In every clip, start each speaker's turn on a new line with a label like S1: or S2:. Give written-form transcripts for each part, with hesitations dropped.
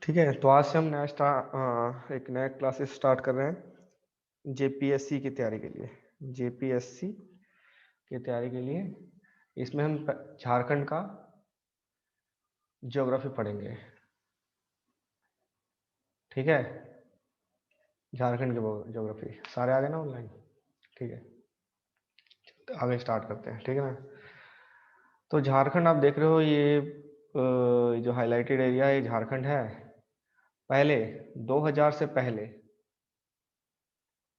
S1: ठीक है, तो आज से हम एक नया क्लासेस स्टार्ट कर रहे हैं जेपीएससी की तैयारी के लिए। जेपीएससी की तैयारी के लिए इसमें हम झारखंड का ज्योग्राफी पढ़ेंगे। ठीक है, झारखंड की ज्योग्राफी सारे आ गए ना ऑनलाइन। ठीक है, तो आगे स्टार्ट करते हैं। ठीक है ना, तो झारखंड आप देख रहे हो, ये जो हाईलाइटेड एरिया है ये झारखंड है। पहले 2000 से पहले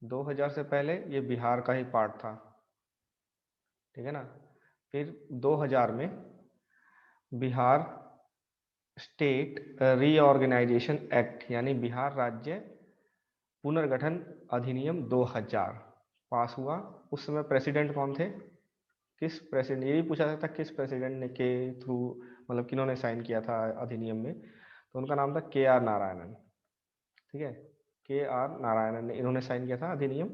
S1: 2000 से पहले ये बिहार का ही पार्ट था। ठीक है ना, फिर 2000 में बिहार स्टेट रीऑर्गेनाइजेशन एक्ट यानी बिहार राज्य पुनर्गठन अधिनियम 2000 पास हुआ। उस समय प्रेसिडेंट कौन थे? किस प्रेसिडेंट, ये भी पूछा जाता किस प्रेसिडेंट ने के थ्रू, मतलब किन्होंने साइन किया था अधिनियम में, तो उनका नाम था के आर नारायणन। ठीक है, के आर नारायणन ने, इन्होंने साइन किया था अधिनियम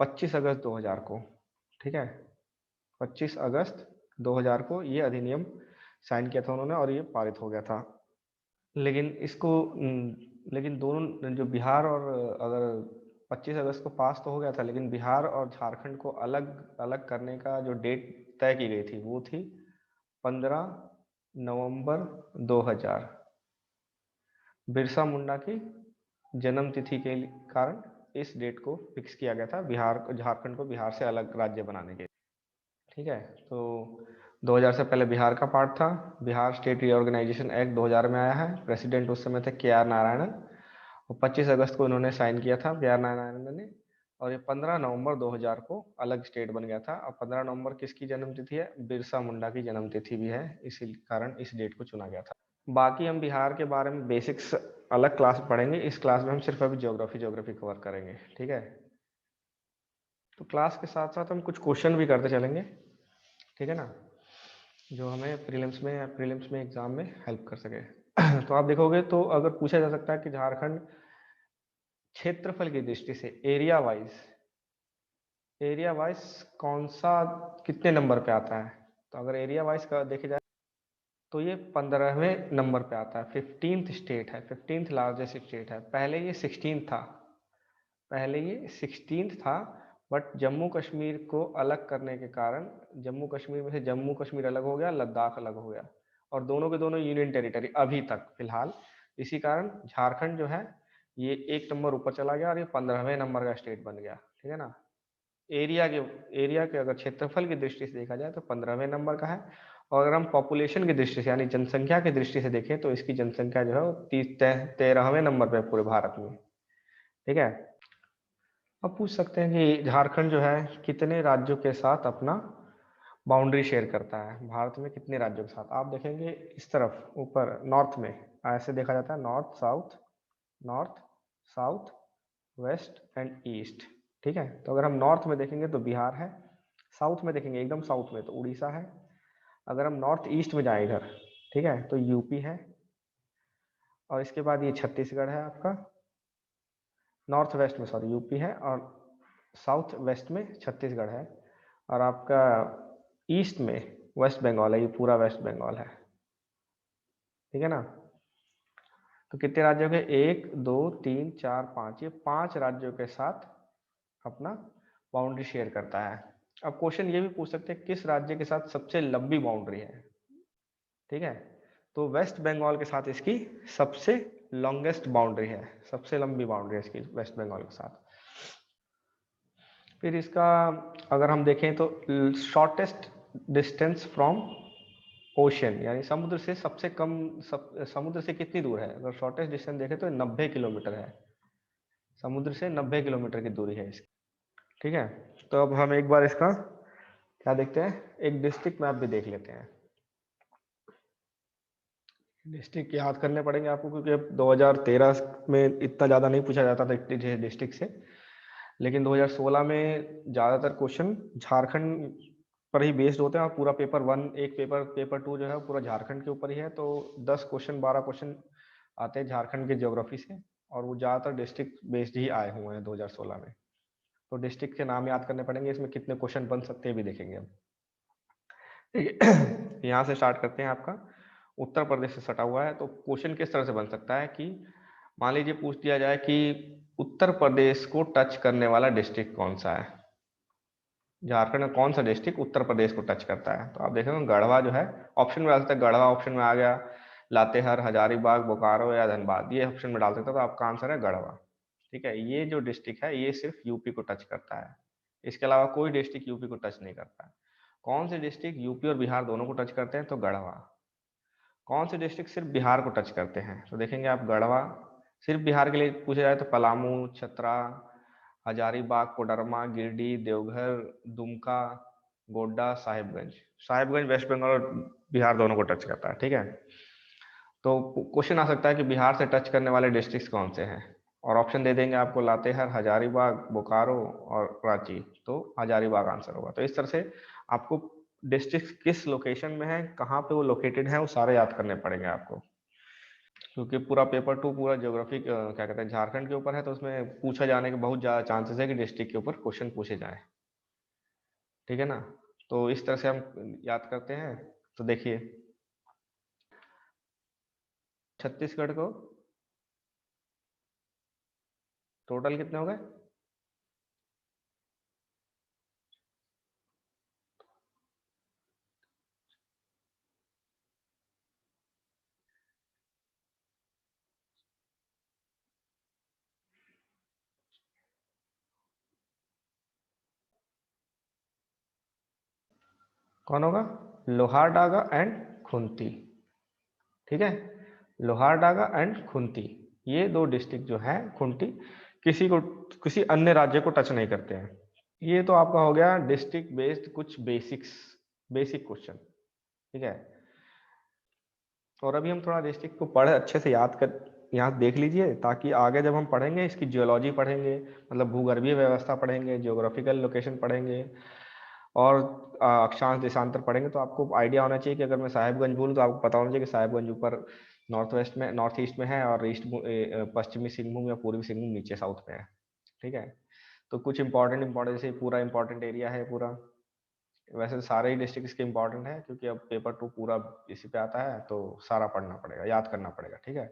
S1: 25 अगस्त 2000 को। ठीक है, 25 अगस्त 2000 को ये अधिनियम साइन किया था उन्होंने और ये पारित हो गया था। लेकिन इसको लेकिन दोनों जो बिहार और अगर 25 अगस्त को पास तो हो गया था, लेकिन बिहार और झारखंड को अलग अलग करने का जो डेट तय की गई थी वो थी 15 नवंबर 2000। बिरसा मुंडा की जन्म तिथि के कारण इस डेट को फिक्स किया गया था बिहार झारखंड को बिहार से अलग राज्य बनाने के। ठीक है, तो 2000 से पहले बिहार का पार्ट था। बिहार स्टेट रीऑर्गेनाइजेशन एक्ट 2000 में आया है। प्रेसिडेंट उस समय थे के आर नारायणन और 25 अगस्त को इन्होंने साइन किया था के आर नारायणन ने, और ये 15 नवंबर 2000 को अलग स्टेट बन गया था। और 15 नवंबर किसकी जन्म तिथि है? बिरसा मुंडा की जन्म तिथि भी है, इसी कारण इस डेट को चुना गया था। बाकी हम बिहार के बारे में बेसिक्स अलग क्लास में पढ़ेंगे। इस क्लास में हम सिर्फ अभी ज्योग्राफी कवर करेंगे। ठीक है, तो क्लास के साथ साथ हम कुछ क्वेश्चन भी करते चलेंगे। ठीक है ना, जो हमें प्रीलिम्स में एग्जाम में हेल्प कर सके। तो आप देखोगे तो अगर पूछा जा सकता है कि झारखंड क्षेत्रफल की दृष्टि से एरिया वाइज कौन सा कितने नंबर पे आता है, तो अगर एरिया वाइज का देखे जाए तो ये 15वें नंबर पे आता है। 15th स्टेट है, 15th लार्जेस्ट स्टेट है। पहले ये 16th था, बट जम्मू कश्मीर को अलग करने के कारण जम्मू कश्मीर में से जम्मू कश्मीर अलग हो गया, लद्दाख अलग हो गया, और दोनों के दोनों यूनियन टेरिटरी अभी तक फिलहाल। इसी कारण झारखंड जो है ये एक नंबर ऊपर चला गया और ये 15वें नंबर का स्टेट बन गया। ठीक है ना, एरिया के अगर क्षेत्रफल की दृष्टि से देखा जाए तो 15वें नंबर का है। और अगर हम पॉपुलेशन की दृष्टि से यानी जनसंख्या की दृष्टि से देखें तो इसकी जनसंख्या जो है वो 13वें नंबर पे पूरे भारत में। ठीक है, अब पूछ सकते हैं कि झारखंड जो है कितने राज्यों के साथ अपना बाउंड्री शेयर करता है? भारत में कितने राज्यों के साथ? आप देखेंगे इस तरफ ऊपर नॉर्थ में ऐसे देखा जाता है, north south west and east. ठीक है, तो अगर हम नॉर्थ में देखेंगे तो बिहार है, साउथ में देखेंगे एकदम साउथ में तो उड़ीसा है, अगर हम नॉर्थ ईस्ट में जाए इधर, ठीक है, तो यूपी है, और इसके बाद ये छत्तीसगढ़ है आपका। नॉर्थ वेस्ट में सॉरी यूपी है, और साउथ वेस्ट में छत्तीसगढ़ है, और आपका ईस्ट में वेस्ट बंगाल है, ये पूरा वेस्ट बंगाल है। ठीक है ना, तो कितने राज्यों के? 1 2 3 4 5, ये 5 राज्यों के साथ अपना बाउंड्री शेयर करता है। अब क्वेश्चन ये भी पूछ सकते हैं किस राज्य के साथ सबसे लंबी बाउंड्री है। ठीक है, तो वेस्ट बंगाल के साथ इसकी सबसे लॉन्गेस्ट बाउंड्री है, सबसे लंबी बाउंड्री है इसकी वेस्ट बंगाल के साथ। फिर इसका अगर हम देखें तो शॉर्टेस्ट डिस्टेंस फ्रॉम ओशन यानी समुद्र से सबसे कम समुद्र से कितनी दूर है? अगर शॉर्टेस्ट डिस्टेंस देखें तो 90 किलोमीटर है, समुद्र से 90 किलोमीटर की दूरी है इसकी। ठीक है, तो अब हम एक बार इसका क्या देखते हैं, एक डिस्ट्रिक्ट मैप भी देख लेते हैं। डिस्ट्रिक्ट याद करने पड़ेंगे आपको, क्योंकि अब 2013 में इतना ज़्यादा नहीं पूछा जाता था डिस्ट्रिक्ट से, लेकिन 2016 में ज़्यादातर क्वेश्चन झारखंड पर ही बेस्ड होते हैं, और पूरा पेपर 1 एक पेपर 2 जो है पूरा झारखंड के ऊपर ही है। तो 10 क्वेश्चन 12 क्वेश्चन आते हैं झारखंड के ज्योग्राफी से, और वो ज़्यादातर डिस्ट्रिक्ट बेस्ड ही आए हुए हैं 2016 में। तो डिस्ट्रिक्ट के नाम याद करने पड़ेंगे, इसमें कितने क्वेश्चन बन सकते हैं भी देखेंगे हम। ठीक है, यहाँ से स्टार्ट करते हैं आपका उत्तर प्रदेश से सटा हुआ है। तो क्वेश्चन किस तरह से बन सकता है कि मान लीजिए पूछ दिया जाए कि उत्तर प्रदेश को टच करने वाला डिस्ट्रिक्ट कौन सा है, झारखंड में कौन सा डिस्ट्रिक्ट उत्तर प्रदेश को टच करता है, तो आप देखेंगे गढ़वा जो है ऑप्शन में डाल सकते हैं, गढ़वा ऑप्शन में आ गया, लातेहार, हजारीबाग, बोकारो या धनबाद, ये ऑप्शन में डाल सकते हैं, तो आपका आंसर है गढ़वा। ठीक है, ये जो डिस्ट्रिक्ट है ये सिर्फ यूपी को टच करता है, इसके अलावा कोई डिस्ट्रिक्ट यूपी को टच नहीं करता है। कौन से डिस्ट्रिक्ट यूपी और बिहार दोनों को टच करते हैं, तो गढ़वा। कौन से डिस्ट्रिक्ट सिर्फ बिहार को टच करते हैं, तो देखेंगे आप गढ़वा। सिर्फ बिहार के लिए पूछा जाए तो पलामू, चतरा, हजारीबाग, कोडरमा, गिरिडीह, देवघर, दुमका, गोड्डा, साहिबगंज। साहिबगंज वेस्ट बंगाल और बिहार दोनों को टच करता है। ठीक है, तो क्वेश्चन आ सकता है कि बिहार से टच करने वाले डिस्ट्रिक्ट कौन से हैं, और ऑप्शन दे देंगे आपको लातेहार, हजारीबाग, बोकारो और रांची, तो हजारीबाग आंसर होगा। तो इस तरह से आपको डिस्ट्रिक्ट किस लोकेशन में है, कहाँ पे वो लोकेटेड है, वो सारे याद करने पड़ेंगे आपको, क्योंकि पूरा पेपर 2 पूरा ज्योग्राफी क्या कहते हैं झारखंड के ऊपर है, तो उसमें पूछा जाने के बहुत ज़्यादा चांसेस है कि डिस्ट्रिक्ट के ऊपर क्वेश्चन पूछे जाए। ठीक है ना, तो इस तरह से हम याद करते हैं। तो देखिए छत्तीसगढ़ को टोटल कितने हो गए, कौन होगा, लोहारडागा एंड खुंती। ठीक है, लोहारडागा एंड खुंती, ये दो डिस्ट्रिक्ट जो है खुंटी, किसी को किसी अन्य राज्य को टच नहीं करते हैं। ये तो आपका हो गया डिस्ट्रिक्ट बेस्ड कुछ बेसिक क्वेश्चन। ठीक है, और अभी हम थोड़ा डिस्ट्रिक्ट को पढ़े अच्छे से याद कर यहाँ देख लीजिए, ताकि आगे जब हम पढ़ेंगे इसकी जियोलॉजी पढ़ेंगे, मतलब भूगर्भीय व्यवस्था पढ़ेंगे, जियोग्राफिकल लोकेशन पढ़ेंगे, और अक्षांश देशांतर पढ़ेंगे, तो आपको आइडिया होना चाहिए कि अगर मैं साहिबगंज बोलूँ तो आपको पता होना चाहिए कि साहिबगंज ऊपर नॉर्थ ईस्ट में है, और पश्चिमी सिंहभूम या पूर्वी सिंहभूम नीचे साउथ में है। ठीक है, तो कुछ इंपॉर्टेंट जैसे पूरा इंपॉर्टेंट एरिया है पूरा, वैसे तो सारे ही डिस्ट्रिक्ट इसके इंपॉर्टेंट है, क्योंकि अब पेपर 2 पूरा इसी पे आता है, तो सारा पढ़ना पड़ेगा, याद करना पड़ेगा। ठीक है,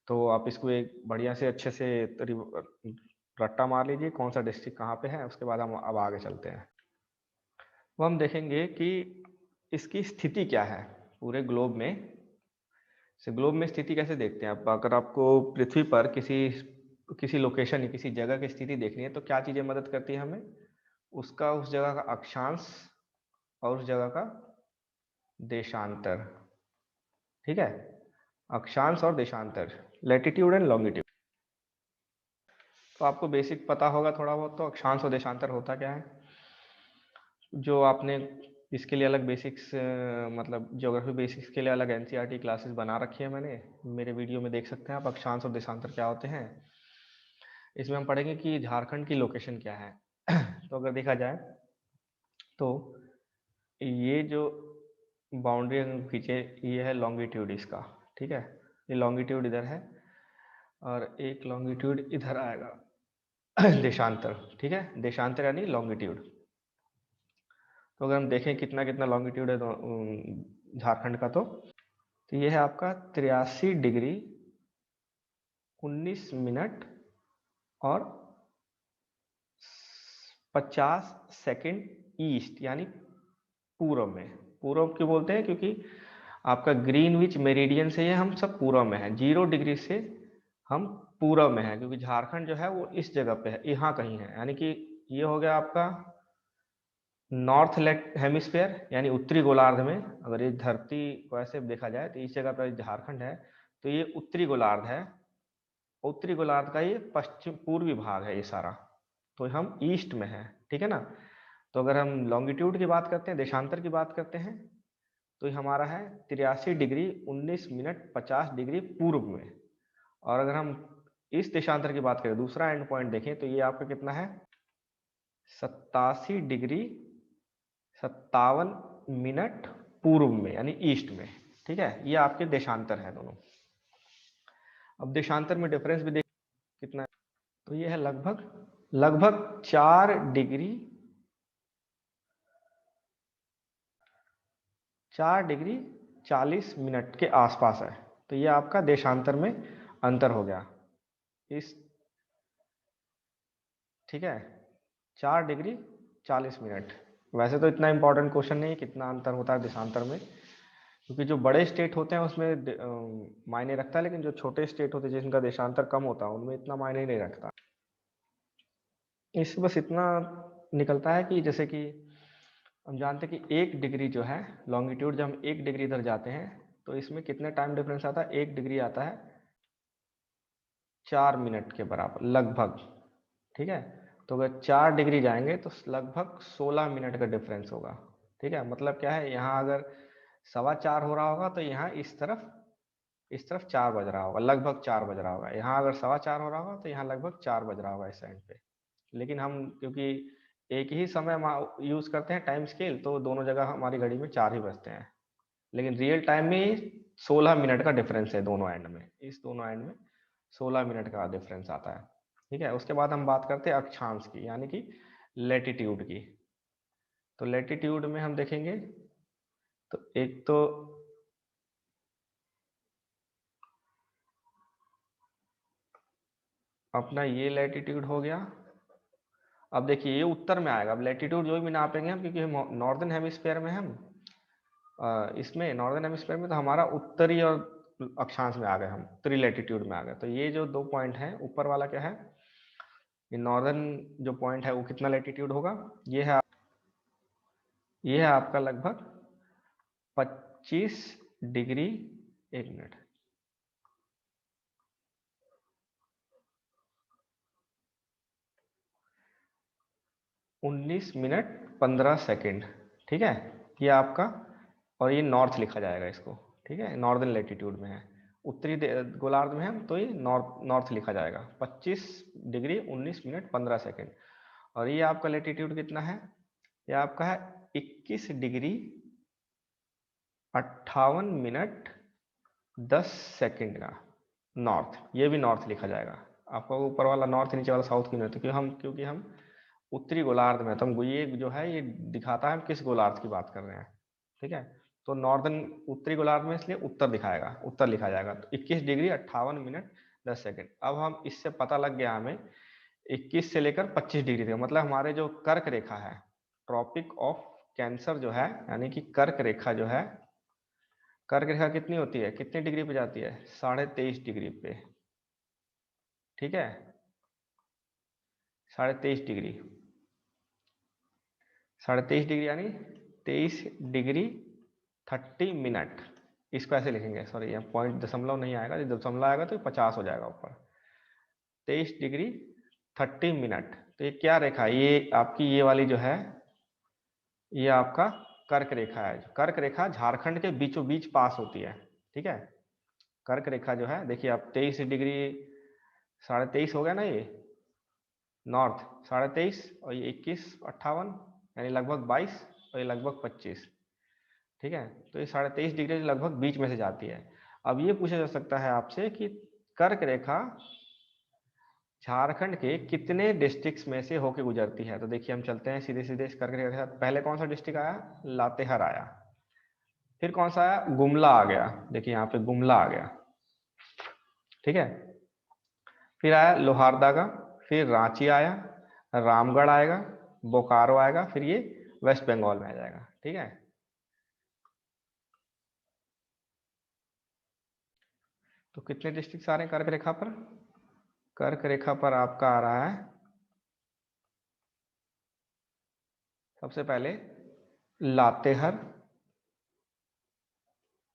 S1: तो आप इसको एक बढ़िया से अच्छे से रट्टा मार लीजिए कौन सा डिस्ट्रिक्ट कहाँ पे है, उसके बाद हम अब आगे चलते हैं। वो हम देखेंगे कि इसकी स्थिति क्या है पूरे ग्लोब में, से ग्लोब में स्थिति कैसे देखते हैं आप, अगर आपको पृथ्वी पर किसी लोकेशन या किसी जगह की स्थिति देखनी है, तो क्या चीजें मदद करती है हमें, उसका उस जगह का अक्षांश और उस जगह का देशांतर। ठीक है, अक्षांश और देशांतर, लैटिट्यूड एंड लॉन्गिट्यूड। तो आपको बेसिक पता होगा थोड़ा बहुत, तो अक्षांश और देशांतर होता क्या है, जो आपने इसके लिए अलग बेसिक्स, मतलब ज्योग्राफी बेसिक्स के लिए अलग एनसीईआरटी क्लासेस बना रखी है मैंने, मेरे वीडियो में देख सकते हैं आप, अक्षांश और देशांतर क्या होते हैं। इसमें हम पढ़ेंगे कि झारखंड की लोकेशन क्या है। तो अगर देखा जाए तो ये जो बाउंड्री खींचे, ये है लॉन्गिट्यूड इसका। ठीक है, ये लॉन्गिट्यूड इधर है और एक लॉन्गिट्यूड इधर आएगा देशांतर। ठीक है, देशांतर यानी लॉन्गिट्यूड। तो अगर हम देखें कितना कितना लॉन्गिट्यूड है तो झारखंड का, तो ये है आपका 83 डिग्री 19 मिनट और 50 सेकेंड ईस्ट, यानी पूर्व में। पूर्व क्यों बोलते हैं, क्योंकि आपका ग्रीनविच मेरिडियन से ये हम सब पूर्व में है, 0 डिग्री से हम पूर्व में है, क्योंकि झारखंड जो है वो इस जगह पे है, यहाँ कहीं है, यानी कि ये हो गया आपका नॉर्थ हेमिस्फेयर यानी उत्तरी गोलार्ध में। अगर ये धरती को ऐसे देखा जाए तो इस जगह पर झारखंड है, तो ये उत्तरी गोलार्ध है, उत्तरी गोलार्ध का ये पश्चिम पूर्वी भाग है ये सारा, तो हम ईस्ट में है। ठीक है ना, तो अगर हम लॉन्गिट्यूड की बात करते हैं, देशांतर की बात करते हैं, तो ये हमारा है 83 डिग्री 19 मिनट 50 डिग्री पूर्व में। और अगर हम इस देशांतर की बात करें, दूसरा एंड पॉइंट देखें, तो ये आपका कितना है 87 डिग्री 57 मिनट पूर्व में, यानी ईस्ट में। ठीक है, ये आपके देशांतर है दोनों। अब देशांतर में डिफरेंस भी देख कितना है, तो ये है लगभग लगभग 4 डिग्री 40 मिनट के आसपास है। तो ये आपका देशांतर में अंतर हो गया इस, ठीक है, 4 डिग्री 40 मिनट। वैसे तो इतना इंपॉर्टेंट क्वेश्चन नहीं है कितना अंतर होता है देशांतर में, क्योंकि जो बड़े स्टेट होते हैं उसमें मायने रखता है, लेकिन जो छोटे स्टेट होते हैं जिनका देशांतर कम होता है उनमें इतना मायने नहीं रखता। इससे बस इतना निकलता है कि जैसे कि हम जानते हैं कि 1 डिग्री जो है लॉन्गिट्यूड, जब हम 1 डिग्री इधर जाते हैं तो इसमें कितने टाइम डिफरेंस आता है, 1 डिग्री आता है 4 मिनट के बराबर लगभग, ठीक है। तो अगर 4 डिग्री जाएंगे तो लगभग 16 मिनट का डिफरेंस होगा, ठीक है। मतलब क्या है, यहाँ अगर 4:15 हो रहा होगा तो यहाँ इस तरफ 4 बज रहा होगा, लगभग 4 बज रहा होगा। यहाँ अगर 4:15 हो रहा होगा तो यहाँ लगभग 4 बज रहा होगा इस साइड पे। लेकिन हम क्योंकि एक ही समय यूज करते हैं टाइम स्केल, तो दोनों जगह हमारी घड़ी में 4 ही बजते हैं, लेकिन रियल टाइम में 16 मिनट का डिफरेंस है दोनों एंड में, इस दोनों एंड में 16 मिनट का डिफरेंस आता है, ठीक है। उसके बाद हम बात करते हैं अक्षांश की, यानी कि लैटिट्यूड की। तो लैटिट्यूड में हम देखेंगे तो एक तो अपना ये लैटिट्यूड हो गया। अब देखिए ये उत्तर में आएगा, अब लैटिट्यूड जो भी नापेंगे हम, क्योंकि हम नॉर्दर्न हेमिस्फीयर में हम इसमें नॉर्दर्न हेमिस्फीयर में, तो हमारा उत्तरी और अक्षांश में आ गए, हम उत्तरी लैटिट्यूड में आ गए। तो ये जो 2 पॉइंट है ऊपर वाला क्या है, ये नॉर्दर्न जो पॉइंट है वो कितना लैटिट्यूड होगा, ये है आपका लगभग 25 डिग्री 1 मिनट 19 मिनट 15 सेकेंड, ठीक है। ये आपका, और ये नॉर्थ लिखा जाएगा इसको, ठीक है, नॉर्दर्न लैटिट्यूड में है, उत्तरी गोलार्ध में है तो ये नॉर्थ लिखा जाएगा, 25 डिग्री 19 मिनट 15 सेकेंड। और ये आपका लैटिट्यूड कितना है, ये आपका है 21 डिग्री 58 मिनट 10 सेकेंड का नॉर्थ, ये भी नॉर्थ लिखा जाएगा। आपका ऊपर वाला नॉर्थ, नीचे वाला साउथ क्यों नहीं होता, क्योंकि हम उत्तरी गोलार्ध में, तो हम ये जो है ये दिखाता है हम किस गोलार्ध की बात कर रहे हैं, ठीक है। तो नॉर्दर्न उत्तरी गोलार्ध में इसलिए उत्तर दिखाएगा, उत्तर लिखा जाएगा। तो 21 डिग्री 58 मिनट 10 सेकेंड। अब हम इससे पता लग गया हमें 21 से लेकर 25 डिग्री तक, मतलब हमारे जो कर्क रेखा है, ट्रॉपिक ऑफ कैंसर जो है, यानी कि कर्क रेखा जो है, कर्क रेखा कितनी होती है, कितनी डिग्री पे जाती है, 23.5 डिग्री पे, ठीक है, 23.5 डिग्री, 23.5 डिग्री यानी 23 डिग्री 30 मिनट। इसको ऐसे लिखेंगे, सॉरी यहाँ पॉइंट दशमलव नहीं आएगा, यदि दशमलव आएगा तो 50 हो जाएगा ऊपर, 23 डिग्री 30 मिनट। तो ये क्या रेखा है, ये आपकी ये वाली जो है, ये आपका कर्क रेखा है। कर्क रेखा झारखंड के बीचों बीच पास होती है, ठीक है। कर्क रेखा जो है, देखिए आप 23 डिग्री 23.5 हो गया ना, ये नॉर्थ 23.5, और ये 21 58 यानी लगभग 22, और ये लगभग 25, ठीक है। तो ये 23.5 डिग्री लगभग बीच में से जाती है। अब ये पूछा जा सकता है आपसे कि कर्क रेखा झारखंड के कितने डिस्ट्रिक्ट्स में से होकर गुजरती है। तो देखिए हम चलते हैं सीधे सीधे इस कर्क रेखा के साथ। पहले कौन सा डिस्ट्रिक्ट आया, लातेहार आया, फिर कौन सा आया, गुमला आ गया, देखिए यहाँ पे गुमला आ गया, ठीक है। फिर आया लोहारदगा, फिर रांची आया, रामगढ़ आएगा, बोकारो आएगा, फिर ये वेस्ट बंगाल में आ जाएगा, ठीक है। तो कितने डिस्ट्रिक्ट आ रहे हैं कर्क रेखा पर, कर्क रेखा पर आपका आ रहा है सबसे पहले लातेहर,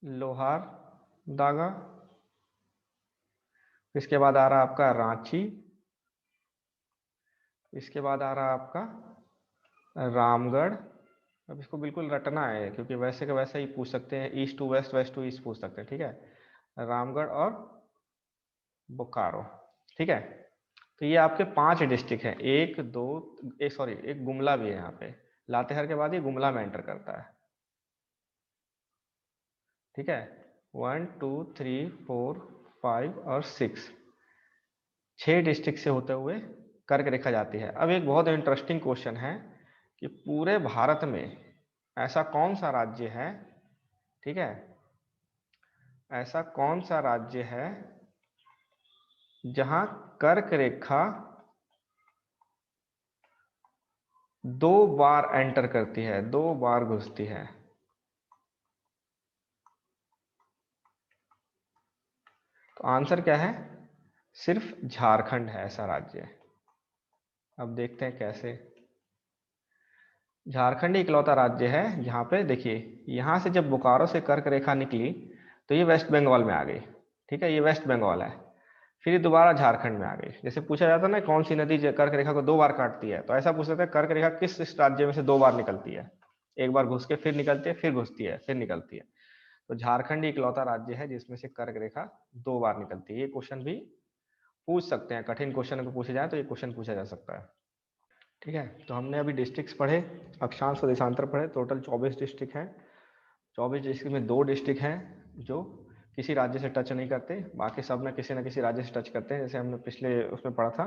S1: लोहारदगा, इसके बाद आ रहा आपका रांची, इसके बाद आ रहा आपका रामगढ़। अब इसको बिल्कुल रटना है, क्योंकि वैसे का वैसे ही पूछ सकते हैं, east to west, west to east पूछ सकते हैं, ठीक है। रामगढ़ और बोकारो, ठीक है। तो ये आपके 5 डिस्ट्रिक्ट हैं, एक दो एक, सॉरी एक गुमला भी है यहाँ पे, लातेहार के बाद ये गुमला में एंटर करता है, ठीक है। 1 2 3 4 5 और 6 डिस्ट्रिक्ट से होते हुए कर्क रेखा जाती है। अब एक बहुत इंटरेस्टिंग क्वेश्चन है कि पूरे भारत में ऐसा कौन सा राज्य है, ठीक है, ऐसा कौन सा राज्य है जहां कर्क रेखा 2 बार एंटर करती है, 2 बार घुसती है? तो आंसर क्या है? सिर्फ झारखंड है ऐसा राज्य। अब देखते हैं कैसे। झारखंड इकलौता राज्य है जहां पे देखिए, यहां से जब बोकारो से कर्क रेखा निकली तो ये वेस्ट बंगाल में आ गई। ठीक है, ये वेस्ट बंगाल है। फिर ये दोबारा झारखंड में आ गई। जैसे पूछा जाता है ना कौन सी नदी कर्क रेखा को 2 बार काटती है, तो ऐसा पूछ सकते हैं कर्क रेखा किस इस राज्य में से 2 बार निकलती है। एक बार घुस के फिर निकलती है, फिर घुसती है, फिर निकलती है। तो झारखंड इकलौता राज्य है जिसमें से कर्क रेखा 2 बार निकलती है। ये क्वेश्चन भी पूछ सकते हैं, कठिन क्वेश्चन अगर पूछे जाए तो ये क्वेश्चन पूछा जा सकता है। ठीक है, तो हमने अभी डिस्ट्रिक्ट्स पढ़े, अक्षांश और देशांतर पढ़े। टोटल 24 डिस्ट्रिक्ट हैं। 24 डिस्ट्रिक्ट में 2 डिस्ट्रिक्ट हैं जो किसी राज्य से टच नहीं करते, बाकी सब में किसी न किसी राज्य से टच करते हैं। जैसे हमने पिछले उसमें पढ़ा था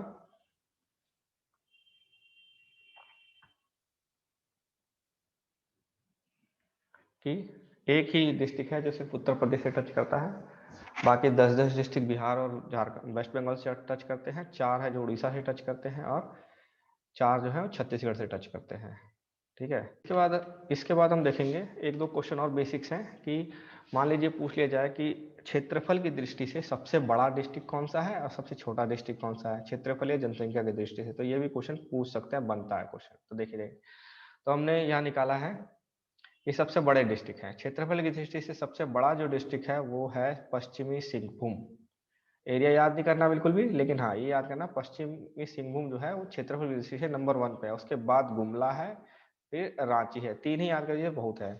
S1: कि एक ही डिस्ट्रिक्ट है जो सिर्फ उत्तर प्रदेश से टच करता है, बाकी 10-10 डिस्ट्रिक्ट बिहार और झारखंड वेस्ट बंगाल से टच करते हैं, 4 है जो उड़ीसा से टच करते हैं, और 4 जो है वो छत्तीसगढ़ से टच करते हैं। ठीक है, इसके बाद हम देखेंगे एक दो क्वेश्चन और बेसिक्स हैं कि मान लीजिए पूछ लिया जाए कि क्षेत्रफल की दृष्टि से सबसे बड़ा डिस्ट्रिक्ट कौन सा है और सबसे छोटा डिस्ट्रिक्ट कौन सा है, क्षेत्रफल या जनसंख्या की दृष्टि से, तो ये भी क्वेश्चन पूछ सकते हैं, बनता है क्वेश्चन। तो देखिए, तो हमने यहाँ निकाला है ये सबसे बड़े डिस्ट्रिक्ट हैं। क्षेत्रफल की दृष्टि से सबसे बड़ा जो डिस्ट्रिक्ट है वो है पश्चिमी सिंहभूम। एरिया याद नहीं करना बिल्कुल भी, लेकिन हाँ ये याद करना पश्चिमी सिंहभूम जो है वो क्षेत्रफल की दृष्टि से नंबर 1 पे है। उसके बाद गुमला है, फिर रांची है। 3 ही याद कर लीजिए, बहुत है।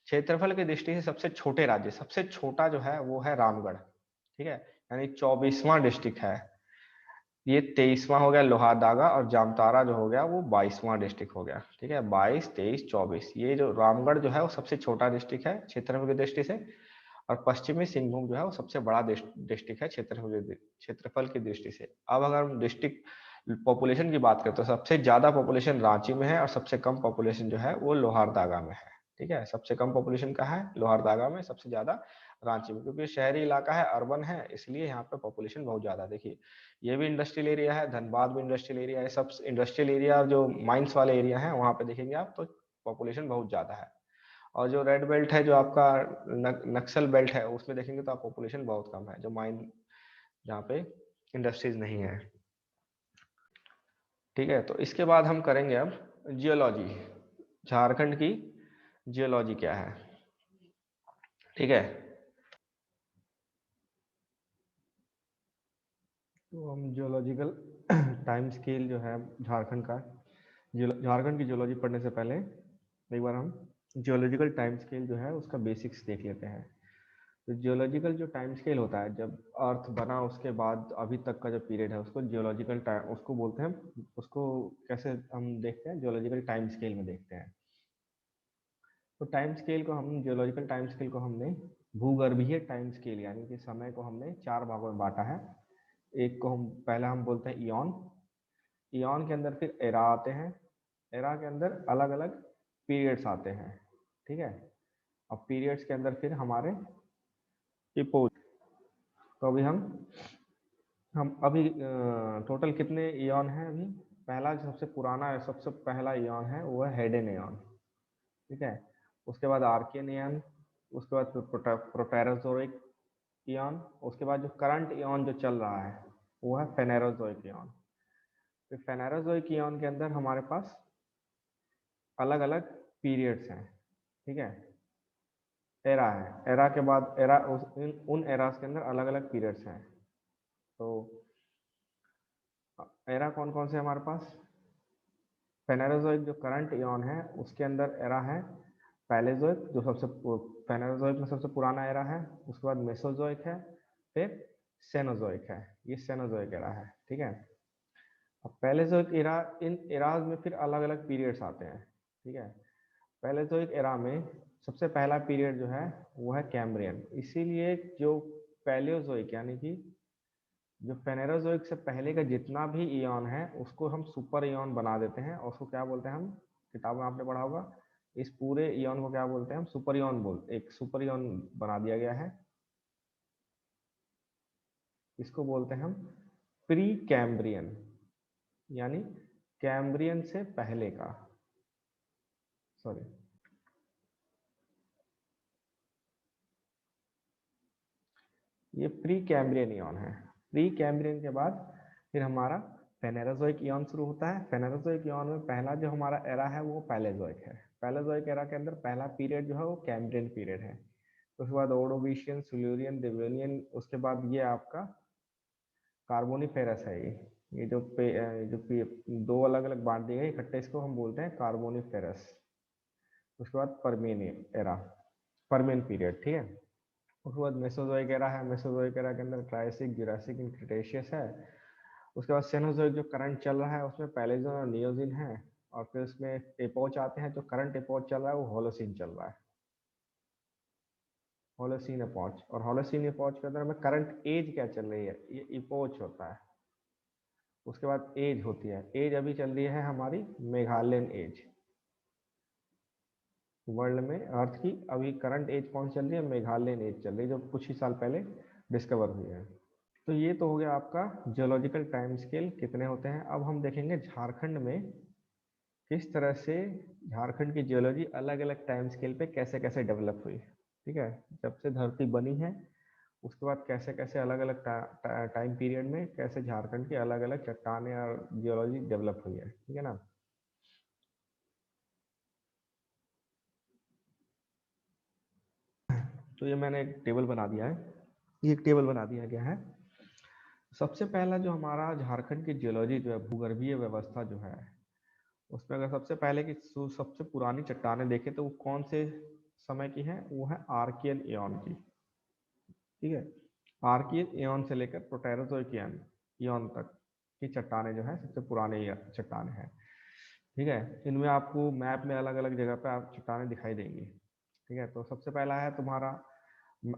S1: क्षेत्रफल की दृष्टि से सबसे छोटे राज्य, सबसे छोटा जो है वो है रामगढ़। ठीक है, यानी 24वां डिस्ट्रिक्ट है। ये 23वां हो गया लोहारदगा, और जामताड़ा जो हो गया वो 22वां डिस्ट्रिक्ट हो गया। ठीक है, 22, 23, 24, ये जो रामगढ़ जो है वो सबसे छोटा डिस्ट्रिक्ट है क्षेत्रफल की दृष्टि से, और पश्चिमी सिंहभूम जो है वो सबसे बड़ा डिस्ट्रिक्ट है क्षेत्रफल की दृष्टि से। अब अगर हम डिस्ट्रिक्ट पॉपुलेशन की बात करें तो सबसे ज्यादा पॉपुलेशन रांची में है, और सबसे कम पॉपुलेशन जो है वो लोहारदगा में है। ठीक है, सबसे कम पॉपुलेशन का है लोहारदगा में, सबसे ज्यादा रांची में, क्योंकि शहरी इलाका है, अर्बन है, इसलिए यहाँ पे पॉपुलेशन बहुत ज्यादा। देखिए ये भी इंडस्ट्रियल एरिया है, धनबाद भी इंडस्ट्रियल एरिया है, सब इंडस्ट्रियल एरिया जो माइंस वाले एरिया है वहां पे देखेंगे आप तो पॉपुलेशन बहुत ज्यादा है। और जो रेड बेल्ट है जो आपका नक्सल बेल्ट है उसमें देखेंगे तो आप पॉपुलेशन बहुत कम है, जो माइन जहाँ पे इंडस्ट्रीज नहीं है। ठीक है, तो इसके बाद हम करेंगे अब जियोलॉजी। झारखंड की जियोलॉजी क्या है? ठीक है, तो हम जियोलॉजिकल टाइम स्केल जो है झारखंड का, झारखंड की जियोलॉजी पढ़ने से पहले एक बार हम जियोलॉजिकल टाइम स्केल जो है उसका बेसिक्स देख लेते हैं। तो जियोलॉजिकल जो टाइम स्केल होता है, जब अर्थ बना उसके बाद अभी तक का जो पीरियड है उसको जियोलॉजिकल टाइम उसको बोलते हैं। उसको कैसे हम देखते हैं? जियोलॉजिकल टाइम स्केल में देखते हैं। तो टाइम स्केल को हम जियोलॉजिकल टाइम स्केल को हमने भूगर्भीय टाइम स्केल यानी कि समय को हमने 4 भागों में बांटा है। एक को हम पहला हम बोलते हैं इयॉन। इयॉन के अंदर फिर एरा आते हैं। एरा के अंदर अलग अलग पीरियड्स आते हैं। ठीक है, अब पीरियड्स के अंदर फिर हमारे इपोज। तो अभी हम अभी टोटल कितने इयॉन हैं अभी? पहला जो सबसे पुराना है, सबसे पहला इयॉन है वो है हेडन इयॉन। ठीक है, उसके बाद आर्कियन इयॉन, उसके बाद प्रोटेरोजोइक इयॉन, उसके बाद जो करंट इयॉन जो चल रहा है वो है फेनेरोजोइक इयॉन। फिर फेनेरोजोइक इयॉन के अंदर हमारे पास अलग अलग पीरियड्स हैं। ठीक है, एरा है, एरा के बाद एरा उन एरास के अंदर अलग अलग पीरियड्स हैं। तो एरा कौन कौन से हमारे पास? फेनेरोजोइक जो करंट इयॉन है उसके अंदर एरा है पैलेजोइक, जो सबसे फेनेरोजोइक में सबसे पुराना एरा है। उसके बाद मेसोजोइक है, फिर सेनोजोइक है। ये सेनोजोइक एरा है। ठीक है, अब पैलेजोइक एरा, इन एराज में फिर अलग अलग पीरियड्स आते हैं। ठीक है, पैलेजोइक एरा में सबसे पहला पीरियड जो है वो है कैम्ब्रियन। इसीलिए जो पैलियोजोइक यानी कि जो फेनेरोजोइक से पहले का जितना भी इयॉन है उसको हम सुपर इयॉन बना देते हैं, और उसको क्या बोलते हैं? हम किताब में आपने पढ़ा होगा, इस पूरे इयॉन को क्या बोलते हैं? हम सुपर इयॉन बोलते, एक सुपर इयॉन बना दिया गया है। इसको बोलते हैं हम प्री कैम्ब्रियन, यानी कैम्ब्रियन से पहले का, सॉरी ये प्री कैम्ब्रियन इयॉन है। प्री कैम्ब्रियन के बाद फिर हमारा फेनेरोजोइक इयॉन शुरू होता है। फेनेरोजोइक इयॉन में पहला जो हमारा एरा है वो पैलेजोइक है। पैलेजोइक एरा के अंदर पहला पीरियड जो है वो कैम्ब्रियन पीरियड है। उसके बाद ओर्डोविशियन, सिल्यूरियन, देवेलियन, उसके बाद ये आपका कार्बोनिफेरस है। ये दो अलग अलग बांट दिए गए इकट्ठे, इसको हम बोलते हैं कार्बोनिफेरस। उसके बाद परमियन एरा, परमियन पीरियड, ठीक है। उसके बाद मेसोजोइक एरा है। मेसोजोइक एरा के अंदर ट्रायसिक, जुरासिक एंड क्रिटेशियस है। उसके बाद सेनोजोइक जो करंट चल रहा है उसमें पैलेजोन और नियोजिन है। और फिर उसमें एपोच आते हैं। जो करंट एपोच चल रहा है वो होलोसीन चल रहा है, होलोसीन एपोच। और होलोसीन एपोच के अंदर में करंट एज क्या चल रही है, ये इपोच होता है। उसके बाद एज होती है, एज अभी चल रही है हमारी मेघालयन एज। वर्ल्ड में अर्थ की अभी करंट एज कौन चल रही है, मेघालयन एज चल रही है, जो कुछ ही साल पहले डिस्कवर हुई है। तो ये तो हो गया आपका जियोलॉजिकल टाइम स्केल कितने होते हैं। अब हम देखेंगे झारखंड में किस तरह से झारखंड की जियोलॉजी अलग अलग टाइम स्केल पे कैसे कैसे डेवलप हुई। ठीक है, जब से धरती बनी है उसके बाद कैसे कैसे अलग अलग टाइम पीरियड में कैसे झारखंड की अलग अलग चट्टानें और जियोलॉजी डेवलप हुई है, ठीक है ना। तो ये मैंने एक टेबल बना दिया है, ये एक टेबल बना दिया गया है। सबसे पहला जो हमारा झारखंड की जियोलॉजी जो है, भूगर्भीय व्यवस्था जो है, उसमें अगर सबसे पहले की सबसे पुरानी चट्टानें देखें तो वो कौन से समय की है, वो है आर्कियन एयन की। ठीक है, आर्कियन एयन से लेकर प्रोटेरोजोइक एयन तक की चट्टानें जो है सबसे पुरानी चट्टानें हैं। ठीक है, इनमें आपको मैप में अलग अलग जगह पे आप चट्टानें दिखाई देंगी। ठीक है, तो सबसे पहला है तुम्हारा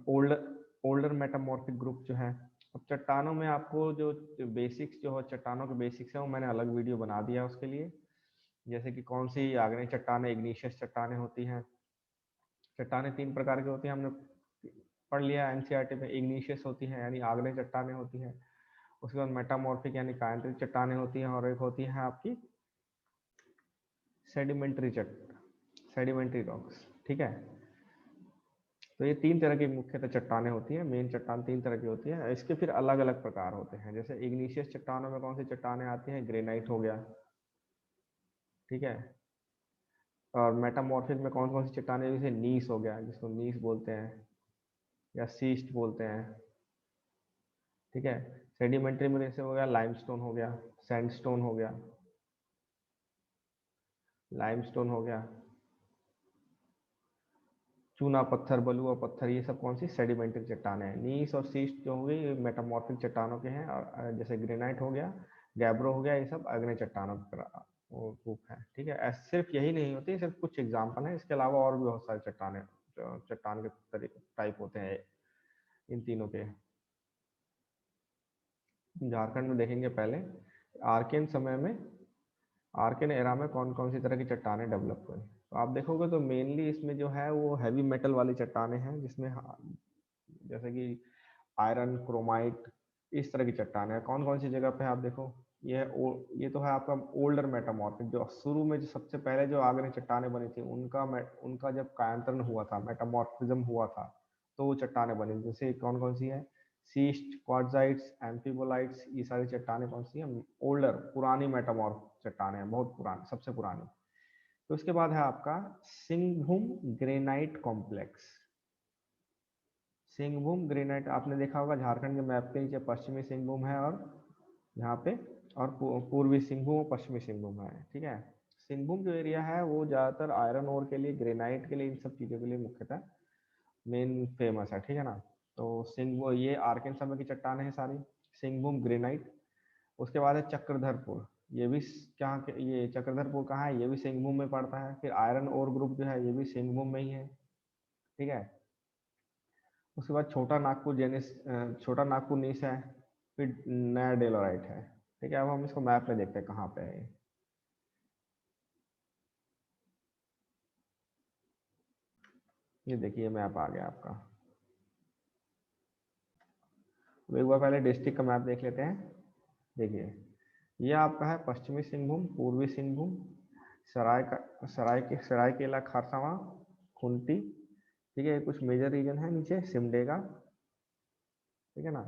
S1: ओल्डर ओल्डर मेटामॉर्फिक ग्रुप जो है। अब चट्टानों में आपको जो बेसिक्स जो है, चट्टानों के बेसिक्स है वो मैंने अलग वीडियो बना दिया है उसके लिए। जैसे कि कौन सी आग्नेय चट्टानें, इग्निशियस चट्टानें होती हैं। चट्टानें तीन प्रकार की होती हैं, हमने पढ़ लिया एनसीईआरटी में। इग्निशियस होती है यानी आग्नेय चट्टानें होती हैं। उसके बाद मेटामॉर्फिक यानी कायांतरित चट्टानें होती हैं। और एक होती है आपकी सेडिमेंट्री सेडिमेंट्री रॉक्स। ठीक है, तो ये तीन तरह की मुख्यतः चट्टानें होती हैं। मेन चट्टान तीन तरह की होती है। इसके फिर अलग अलग प्रकार होते हैं। जैसे इग्निशियस चट्टानों में कौन सी चट्टानें आती हैं, ग्रेनाइट हो गया। ठीक है, और मेटामॉर्फिक में कौन कौन सी चट्टानें, जैसे नीस हो गया, जिसको नीस बोलते हैं या सीस्ट बोलते हैं। ठीक है, सेडिमेंट्री में जैसे हो गया लाइमस्टोन हो गया, सैंडस्टोन हो गया, लाइमस्टोन हो गया, चूना पत्थर, बलुआ पत्थर, ये सब कौन सी सेडिमेंट्री चट्टान है। नीस और सीस्ट जो हो गई ये मेटामॉर्फिक चट्टानों के हैं। और जैसे ग्रेनाइट हो गया, गैब्रो हो गया, ये सब अग्नि चट्टानों का रूप है। ठीक है, सिर्फ यही नहीं होती, सिर्फ कुछ एग्जाम्पल है, इसके अलावा और भी बहुत सारे चट्टाने चट्टान के टाइप होते हैं इन तीनों के। झारखंड में देखेंगे पहले आर्कियन समय में, आर्कियन एरा में कौन कौन सी तरह की चट्टानें डेवलप हुई। तो आप देखोगे तो मेनली इसमें जो है वो हैवी मेटल वाली चट्टानें हैं, जिसमें जैसे कि आयरन, क्रोमाइट, इस तरह की चट्टानें हैं। कौन कौन सी जगह पे आप देखो, ये तो है आपका ओल्डर मेटामॉर्फिक। जो शुरू में जो सबसे पहले जो आगने चट्टानें बनी थी उनका जब कायांतरण हुआ था, मेटामॉर्फिज्म हुआ था, तो वो चट्टानें बनी। जैसे कौन कौन सी है, सीस्ट, क्वार्टजाइट्स, एम्फीबोलाइट्स, ये सारी चट्टानें कौन सी हैं, ओल्डर पुरानी मेटामॉर्फ चट्टानें हैं, बहुत पुरानी, सबसे पुरानी। तो उसके बाद है आपका Singhbhum granite complex. Singhbhum granite आपने देखा होगा झारखंड के मैप के नीचे पश्चिमी सिंघभूम है, और यहाँ पे और पूर्वी सिंहभूम और पश्चिमी सिंहभूम है। ठीक है, सिंहभूम जो एरिया है वो ज्यादातर आयरन ओर के लिए, ग्रेनाइट के लिए, इन सब चीजों के लिए मुख्यतः मेन फेमस है। ठीक है ना। तो सिंह ये आर्कियन समय की चट्टानें हैं सारी, सिंहभूम ग्रेनाइट। उसके बाद है चक्रधरपुर, ये भी क्या, ये चक्रधरपुर कहाँ है, ये भी सिंहभूम में पड़ता है। फिर आयरन ओर ग्रुप जो है ये भी सिंहभूम में ही है। ठीक है, उसके बाद छोटा नागपुर जेनिस, छोटा नागपुर नीस है। फिर नया डेलोराइट है। ठीक है, अब हम इसको मैप में देखते हैं कहाँ पे है। ये देखिए मैप आ गया आपका। तो एक बार पहले डिस्ट्रिक्ट का मैप देख लेते हैं। देखिए ये आपका है पश्चिमी सिंहभूम, पूर्वी सिंहभूम, सरायकेला खरसावां, खूंटी, ठीक है। कुछ मेजर रीजन है नीचे, सिमडेगा, ठीक है ना।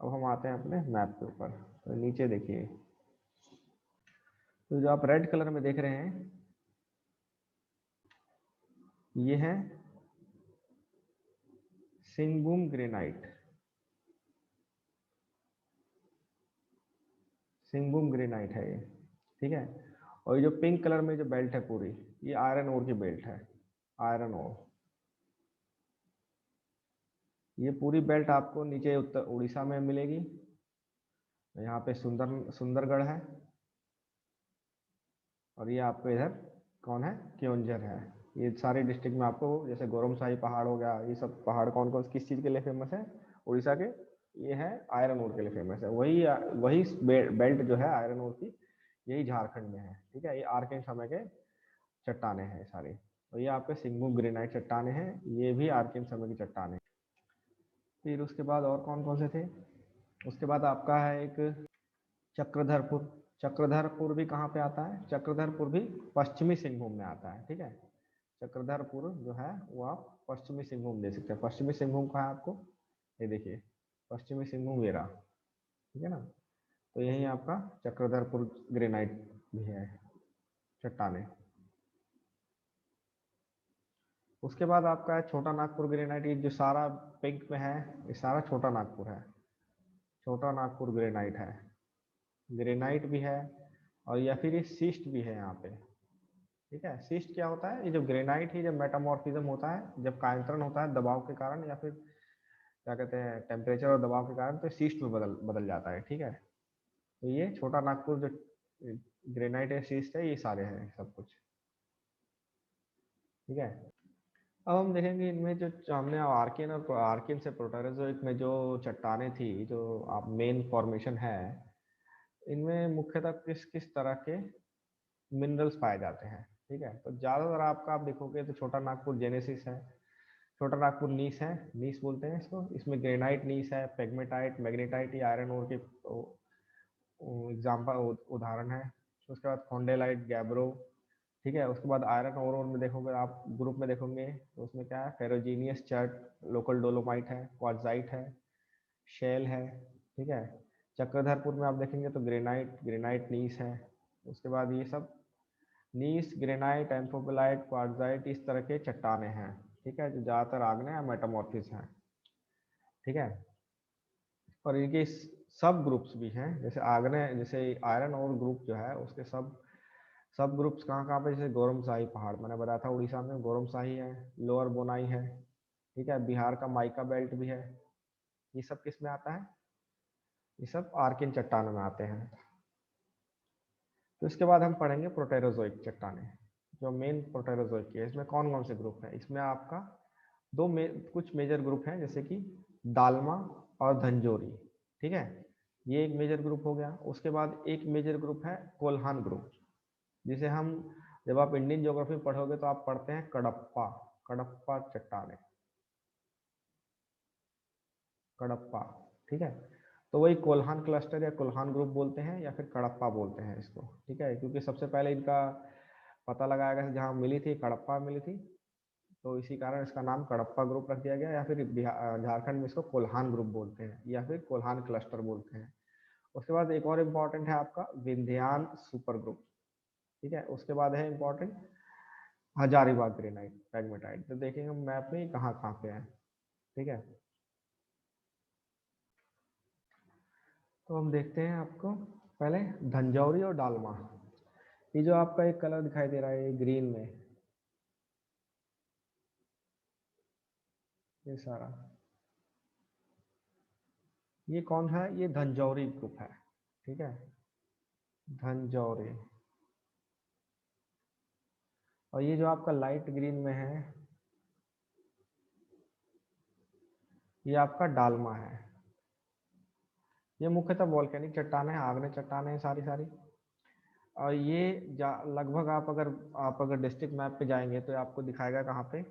S1: अब हम आते हैं अपने मैप के ऊपर। तो नीचे देखिए, तो जो आप रेड कलर में देख रहे हैं ये है सिंहभूम ग्रेनाइट, सिंहभूम ग्रेनाइट है ये, ठीक है। और ये जो पिंक कलर में जो बेल्ट है पूरी, ये आयरन ओर की बेल्ट है, आयरन ओर। ये पूरी बेल्ट आपको नीचे उत्तर उड़ीसा में मिलेगी। यहाँ पे सुंदरगढ़ है, और ये आपको इधर कौन है, क्योंझर है। ये सारे डिस्ट्रिक्ट में आपको, जैसे गोरमसाही पहाड़ हो गया, ये सब पहाड़ कौन कौन किस चीज़ के लिए फेमस है उड़ीसा के, ये है आयरन ओर के लिए फेमस है। वही वही बेल्ट जो है आयरन ओर की, यही झारखंड में है, ठीक है। ये आर्कियन समय के चट्टाने हैं सारी। और ये आपके सिंहभूम ग्रेनाइट चट्टाने हैं, ये भी आर्कियन समय की चट्टाने। फिर उसके बाद और कौन कौन से थे, उसके बाद आपका है एक चक्रधरपुर। चक्रधरपुर भी कहाँ पे आता है, चक्रधरपुर भी पश्चिमी सिंहभूम में आता है, ठीक है। चक्रधरपुर जो है वो आप पश्चिमी सिंहभूम दे सकते हैं। पश्चिमी सिंहभूम कहाँ है आपको, ये देखिए पश्चिमी सिंहभूम वेरा, ठीक है ना। तो यही आपका चक्रधरपुर ग्रेनाइट भी है चट्टाने। उसके बाद आपका है छोटा नागपुर ग्रेनाइट, ये जो सारा पिंक में है ये सारा छोटा नागपुर है, छोटा नागपुर ग्रेनाइट है। ग्रेनाइट भी है, और या फिर ये सिस्ट भी है यहाँ पे, ठीक है। सिस्ट क्या होता है, ये जो ग्रेनाइट है जब मेटामॉर्फिज्म होता है, जब कायंत्रण होता है दबाव के कारण, या फिर क्या कहते हैं टेम्परेचर और दबाव के कारण, तो सिस्ट में बदल बदल जाता है, ठीक है। तो ये छोटा नागपुर जो ग्रेनाइट है, सिस्ट है, ये सारे हैं सब कुछ, ठीक है। अब हम देखेंगे इनमें जो हमने आर्कियन और आर्कियन से प्रोटेरोजोइक में जो चट्टाने थी, जो आप मेन फॉर्मेशन है, इनमें मुख्यतः किस किस तरह के मिनरल्स पाए जाते हैं, ठीक है। तो ज़्यादातर आपका आप देखोगे तो छोटा नागपुर जेनेसिस है, छोटा नागपुर नीस है, नीस बोलते हैं इसको। इसमें ग्रेनाइट नीस है, पेग्मेटाइट, मैग्नेटाइट, ये आयरन ओर के एग्जाम्पल उदाहरण है। उसके बाद फोंडेलाइट, गैब्रो, ठीक है। उसके बाद आयरन ओर में देखोगे आप, ग्रुप में देखोगे तो उसमें क्या है, फेरोजीनियस चर्ट, लोकल डोलोमाइट है, क्वार्ट्जाइट है, शेल है, ठीक है। चक्रधरपुर में आप देखेंगे तो ग्रेनाइट, ग्रेनाइट नीस है। उसके बाद ये सब नीस, ग्रेनाइट, एम्फोबलाइट, क्वार्ट्जाइट, इस तरह के चट्टाने हैं, ठीक है, जो ज़्यादातर आग्नेय या मेटामॉर्फिस हैं, ठीक है। और इनके सब ग्रुप्स भी हैं, जैसे आग्नेय, जैसे आयरन और ग्रुप जो है उसके सब सब ग्रुप्स कहाँ कहाँ पे, जैसे गोरमसाही पहाड़ मैंने बताया था उड़ीसा में, गोरमसाही है, लोअर बोनाई है, ठीक है। बिहार का माइका बेल्ट भी है। ये सब किस में आता है, ये सब आर्किन चट्टानों में आते हैं। तो इसके बाद हम पढ़ेंगे प्रोटेरोजोइक चट्टाने, जो मेन प्रोटेरोजोइक की है। इसमें कौन कौन से ग्रुप हैं, इसमें आपका कुछ मेजर ग्रुप हैं, जैसे कि दालमा और धंजोरी, ठीक है। ये एक मेजर ग्रुप हो गया। उसके बाद एक मेजर ग्रुप है कोल्हान ग्रुप, जिसे हम, जब आप इंडियन ज्योग्राफी पढ़ोगे तो आप पढ़ते हैं कडप्पा, कडप्पा चट्टाने, कडप्पा, ठीक है। तो वही कोल्हान क्लस्टर या कोल्हान ग्रुप बोलते हैं, या फिर कडप्पा बोलते हैं इसको, ठीक है। क्योंकि सबसे पहले इनका पता लगाया गया जहाँ मिली थी, कडप्पा मिली थी, तो इसी कारण इसका नाम कडप्पा ग्रुप रख दिया गया। या फिर झारखंड में इसको कोल्हान ग्रुप बोलते हैं, या फिर कोल्हान क्लस्टर बोलते हैं। उसके बाद एक और इम्पॉर्टेंट है आपका विंध्यान सुपर ग्रुप, ठीक है। उसके बाद है इम्पॉर्टेंट हजारीबाग ग्रेनाइट, पैग्मेटाइट। तो देखेंगे हम मैप में कहाँ कहाँ पे है, ठीक है। तो हम देखते हैं आपको पहले धंजौरी और डालमा। ये जो आपका एक कलर दिखाई दे रहा है ग्रीन में, ये सारा, ये कौन है, ये धंजौरी ग्रुप है, ठीक है, धंजौरी। और ये जो आपका लाइट ग्रीन में है, ये आपका डालमा है। ये मुख्यतः वॉल्केनिक चट्टान है, आग्नेय चट्टान है सारी सारी। और ये लगभग आप अगर डिस्ट्रिक्ट मैप पे जाएंगे तो आपको दिखाएगा कहाँ पे,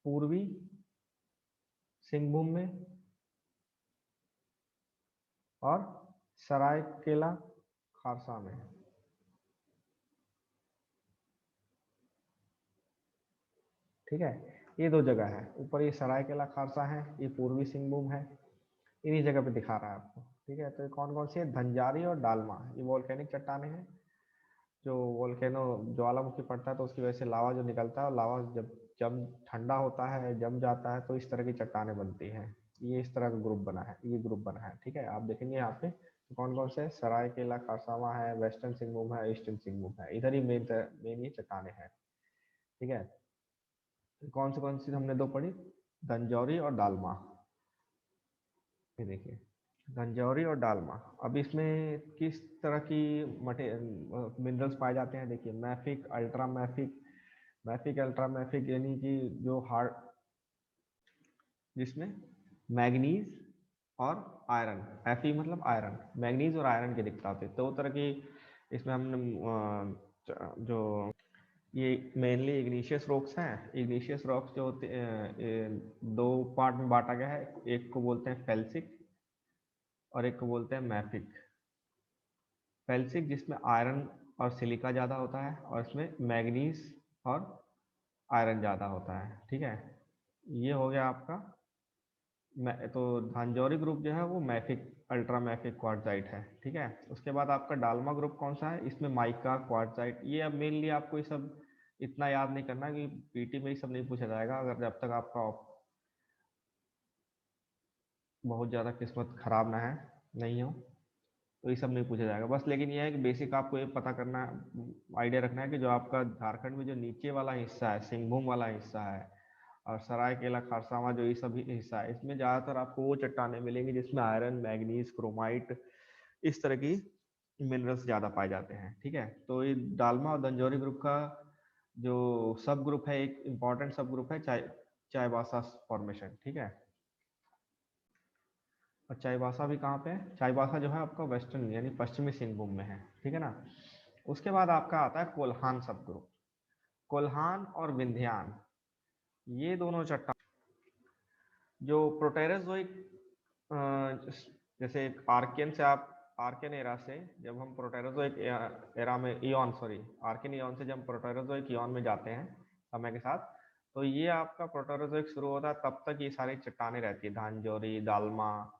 S1: पूर्वी सिंहभूम में, और सरायकेला खारसा में। ठीक है, ये दो जगह है, ऊपर ये सरायकेला खारसा है, ये पूर्वी सिंहभूम है, इन्हीं जगह पे दिखा रहा है आपको। ठीक है, तो ये कौन कौन सी है? धंजारी और डालमा, ये वोल्केनिक चट्टाने हैं। जो वोल्केनो ज्वालामुखी पड़ता है तो उसकी वजह से लावा जो निकलता है, और लावा जब जम ठंडा होता है, जम जाता है, तो इस तरह की चट्टाने बनती हैं। ये इस तरह का ग्रुप बना है, ये ग्रुप बना है। ठीक है, आप देखेंगे यहाँ पे कौन कौन से, सरायकेला खारसावा है, वेस्टर्न सिंहभूम है, ईस्टर्न सिंहभूम है, इधर ही मेन मेन ये चट्टाने हैं। ठीक है, कौन सी हमने दो पढ़ी? धंजौरी और डालमा। ये देखिए, गंजौरी और डालमा। अब इसमें किस तरह की मिनरल्स पाए जाते हैं? देखिए, mafic, ultra mafic, mafic ultra mafic, यानी कि जो हार्ड, जिसमें मैग्नीज और आयरन, Fe मतलब आयरन, मैग्नीज और आयरन के दिखते हैं। दो तरह की इसमें हमने जो ये मेनली इग्निशियस रॉक्स हैं। इग्निशियस रॉक्स जो होते दो पार्ट में बांटा गया है, एक को बोलते हैं फेल्सिक और एक को बोलते हैं मैफिक। फेल्सिक जिसमें आयरन और सिलिका ज़्यादा होता है, और इसमें मैग्नीज और आयरन ज़्यादा होता है। ठीक है, ये हो गया आपका। तो धांजौरी ग्रुप जो है वो मैफिक, अल्ट्रा मैफिक क्वार्टजाइट है। ठीक है, उसके बाद आपका डालमा ग्रुप कौन सा है? इसमें माइका, क्वार्टजाइट, ये अब मेनली आपको ये सब इतना याद नहीं करना कि पीटी में ये सब नहीं पूछा जाएगा, अगर जब तक आपका बहुत ज़्यादा किस्मत खराब ना है, नहीं हो, तो ये सब नहीं पूछा जाएगा बस। लेकिन ये है कि बेसिक आपको ये पता करना, आइडिया रखना है कि जो आपका झारखंड में जो नीचे वाला हिस्सा है, सिंहभूम वाला हिस्सा है, और सरायकेला खारसावा जो ये सब हिस्सा है, इसमें ज़्यादातर आपको वो चट्टानें मिलेंगी जिसमें आयरन, मैग्नीज, क्रोमाइट, इस तरह की मिनरल्स ज़्यादा पाए जाते हैं। ठीक है, तो ये डालमा और दंजौरी ग्रुप का जो सब ग्रुप है, एक इम्पॉर्टेंट सब ग्रुप है चाईबासा फॉर्मेशन। ठीक है, और चाईबासा भी कहाँ पे है? चाईबासा जो है आपका वेस्टर्न यानी पश्चिमी सिंहभूम में है। ठीक है ना। उसके बाद आपका आता है कोल्हान सब ग्रुप। कोल्हान और विंध्यान, ये दोनों चट्टान जो प्रोटेरोजोइक, जैसे आर्कियन से आप, आर्कियन एरा से जब हम प्रोटेरोजोइक एरा में ईॉन, सॉरी, आर्कियन ईॉन से जब हम प्रोटेरोजोइक ईॉन में जाते हैं समय के साथ, तो ये आपका प्रोटेरोजोइक शुरू होता है, तब तक ये सारी चट्टानें रहती है, धांजौरी, दालमा,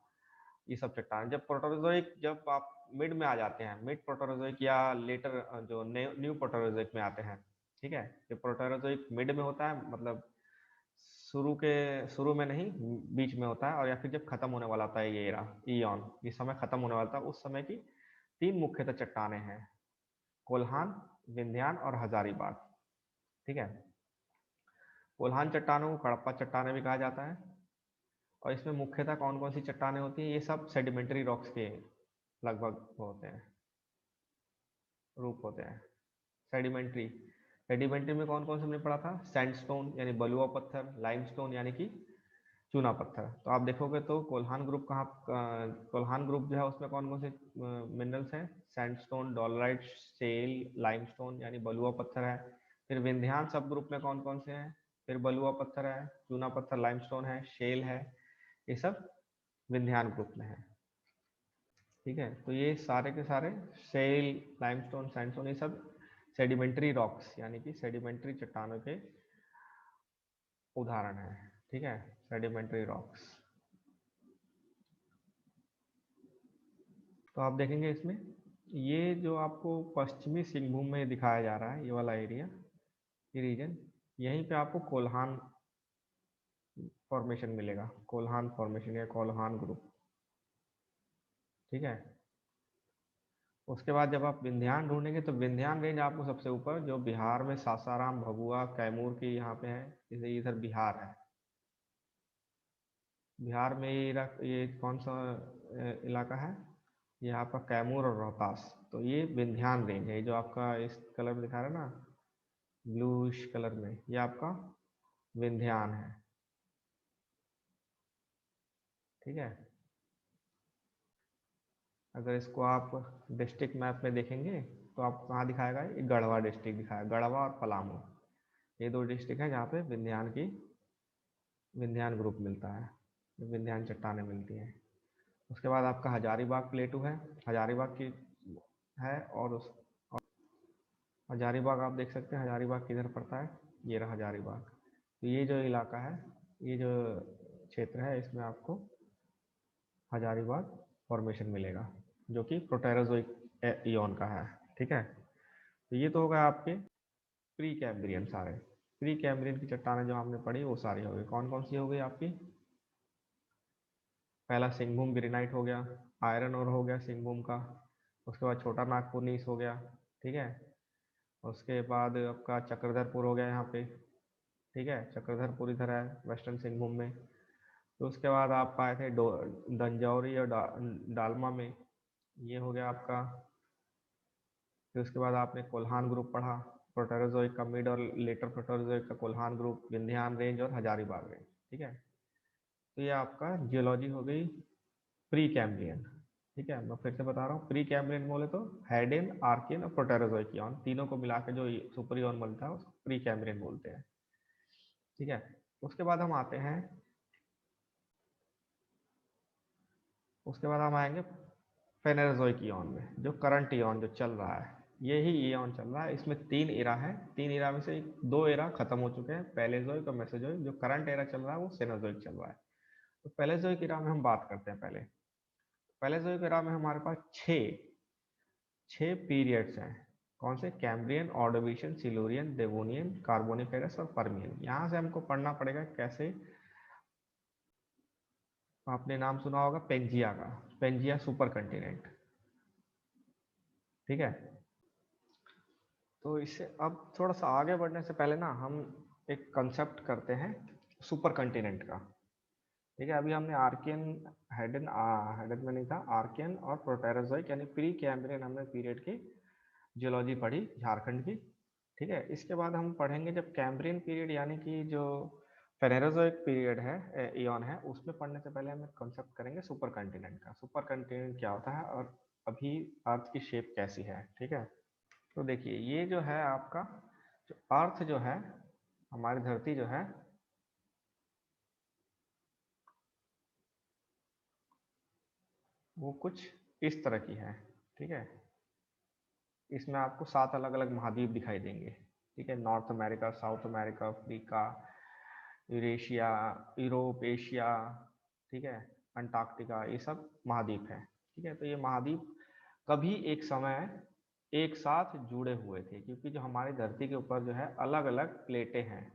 S1: ये सब चट्टान। जब प्रोटेरोजोइक, जब आप मिड में आ जाते हैं, मिड प्रोटेरोजोइक या लेटर जो न्यू प्रोटेरोजोइक में आते हैं। ठीक है, जब प्रोटेरोजोइक मिड में होता है, मतलब शुरू में नहीं, बीच में होता है, और या फिर जब खत्म होने वाला होता है ये एरा, ईॉन, ये समय खत्म होने वाला था, उस समय की तीन मुख्यतः चट्टानें हैं, कोल्हान, विंध्यान और हजारीबाग। ठीक है, कोल्हान चट्टानों को कड़प्पा चट्टाने भी कहा जाता है, और इसमें मुख्यतः कौन कौन सी चट्टानें होती हैं? ये सब सेडिमेंट्री रॉक्स के लगभग होते हैं, रूप होते हैं। सेडिमेंट्री, सेडिमेंट्री में कौन कौन से हमने पढ़ा था? सैंडस्टोन यानी बलुआ पत्थर, लाइमस्टोन यानी कि चूना पत्थर। तो आप देखोगे तो कोल्हान ग्रुप कहाँ, कोल्हान ग्रुप जो है उसमें कौन कौन से मिनरल्स हैं? सैंडस्टोन, डोलराइट, शेल, लाइमस्टोन यानी बलुआ पत्थर है। फिर विंध्यान सब ग्रुप में कौन कौन से हैं? फिर बलुआ पत्थर है, चूना पत्थर, लाइमस्टोन है, शेल है, ये सब विंध्यान ग्रुप में है। ठीक है, तो ये सारे के सारे शेल, लाइमस्टोन, सैंडस्टोन, ये सब सेडिमेंट्री रॉक्स यानी कि सेडिमेंट्री चट्टानों के उदाहरण है। ठीक है, सेडिमेंट्री रॉक्स। तो आप देखेंगे इसमें, ये जो आपको पश्चिमी सिंहभूम में दिखाया जा रहा है, ये वाला एरिया, ये रीजन, यहीं पे आपको कोल्हान फॉर्मेशन मिलेगा, कोल्हान फॉर्मेशन या कोल्हान ग्रुप। ठीक है, उसके बाद जब आप विंध्यान ढूंढेंगे तो विंध्यान रेंज आपको सबसे ऊपर, जो बिहार में सासाराम, भभुआ, कैमूर की यहाँ पे है, जैसे इधर बिहार है, बिहार में ये कौन सा इलाका है? ये आपका कैमूर और रोहतास। तो ये विंध्यान रेंज है, जो आपका इस कलर में दिखा रहा है ना, ब्लूइश कलर में, ये आपका विंध्यान है। ठीक है, अगर इसको आप डिस्ट्रिक्ट मैप में देखेंगे तो आपको कहाँ दिखाएगा? ये गढ़वा डिस्ट्रिक्ट दिखाएगा, गढ़वा और पलामू, ये दो डिस्ट्रिक्ट हैं जहाँ पे विंध्यान की, विंध्यान ग्रुप मिलता है, विंध्यान चट्टानें मिलती हैं। उसके बाद आपका हजारीबाग प्लेटू है, हजारीबाग की है, और उस हजारीबाग आप देख सकते हैं हजारीबाग किधर पड़ता है, ये रहा हजारीबाग। तो ये जो इलाका है, ये जो क्षेत्र है, इसमें आपको हजारीबाग फॉर्मेशन मिलेगा जो कि प्रोटेरोजोइक इयॉन का है। ठीक है, तो ये तो हो गया आपके प्री कैम्ब्रियन सारे। प्री कैम्ब्रियन की चट्टानें जो हमने पढ़ी वो सारी हो गई। कौन कौन सी हो गई आपकी? पहला सिंघभूम ग्रेनाइट हो गया, आयरन और हो गया सिंघभूम का। उसके बाद छोटा नागपुर नीस हो गया। ठीक है, उसके बाद आपका चक्रधरपुर हो गया यहाँ पे। ठीक है, चक्रधरपुर इधर है वेस्टर्न सिंहभूम में। तो उसके बाद आप आए थे दंजौरी और डालमा में, ये हो गया आपका। फिर उसके बाद आपने कोल्हान ग्रुप पढ़ा, प्रोटेरोजोइक का मिड और लेटर प्रोटेरोजोइक का कोल्हान ग्रुप, विंध्यान रेंज और हजारीबाग रेंज। ठीक है, तो ये आपका जियोलॉजी हो गई प्री कैम्ब्रियन। ठीक है, मैं फिर से बता रहा हूँ, प्री कैम्ब्रियन बोले तो हैडेन, आर्कियन और प्रोटेरोजोइक इयॉन तीनों को मिला के जो सुपर इयॉन बनता है उसको प्री कैम्ब्रियन बोलते हैं। ठीक है, उसके बाद हम आते हैं, उसके बाद हम आएंगे फेनेरोजोइक इयॉन में, जो करंट इयॉन जो चल रहा है, यही इयॉन चल रहा है। इसमें 3 एरा है, 3 एरा में से 2 एरा खत्म हो चुके हैं, पैलेजोइक और मेसोजोइक। जो करंट एरा चल रहा है वो सेनोजोइक चल रहा है। तो पैलेजोइक एरा में हम बात करते हैं। पहले पैलेजोइक एरा में हमारे पास छह पीरियड्स हैं। कौन से? Cambrian, Ordovician, Silurian, Devonian, Carboniferous और पर्मियन। यहाँ से हमको पढ़ना पड़ेगा कैसे। आपने नाम सुना होगा पेंजिया का, पेंजिया सुपर कंटिनेंट। ठीक है, तो इससे अब थोड़ा सा आगे बढ़ने से पहले ना हम एक कंसेप्ट करते हैं सुपर कंटिनेंट का। ठीक है, अभी हमने आर्कियन, हेडन हेडन में नहीं था, आर्कियन और प्रोटेरोजोइक यानी प्री कैम्ब्रियन हमने पीरियड की जियोलॉजी पढ़ी झारखंड की। ठीक है, इसके बाद हम पढ़ेंगे जब कैम्ब्रियन पीरियड यानी कि जो फेनेरोजोइक पीरियड है, इयॉन है, उसमें पढ़ने से पहले हम कंसेप्ट करेंगे सुपर कंटिनेंट का। सुपर कंटिनेंट क्या होता है और अभी अर्थ की शेप कैसी है। ठीक है, तो देखिए ये जो है आपका जो अर्थ जो है, हमारी धरती जो है, वो कुछ इस तरह की है। ठीक है, इसमें आपको 7 अलग अलग महाद्वीप दिखाई देंगे। ठीक है, north America, south America, Africa, Eurasia, Europe, Asia, ठीक है, अंटार्कटिका, ये सब महाद्वीप है। ठीक है, तो ये महाद्वीप कभी एक समय एक साथ जुड़े हुए थे, क्योंकि जो हमारी धरती के ऊपर जो है अलग अलग प्लेटें हैं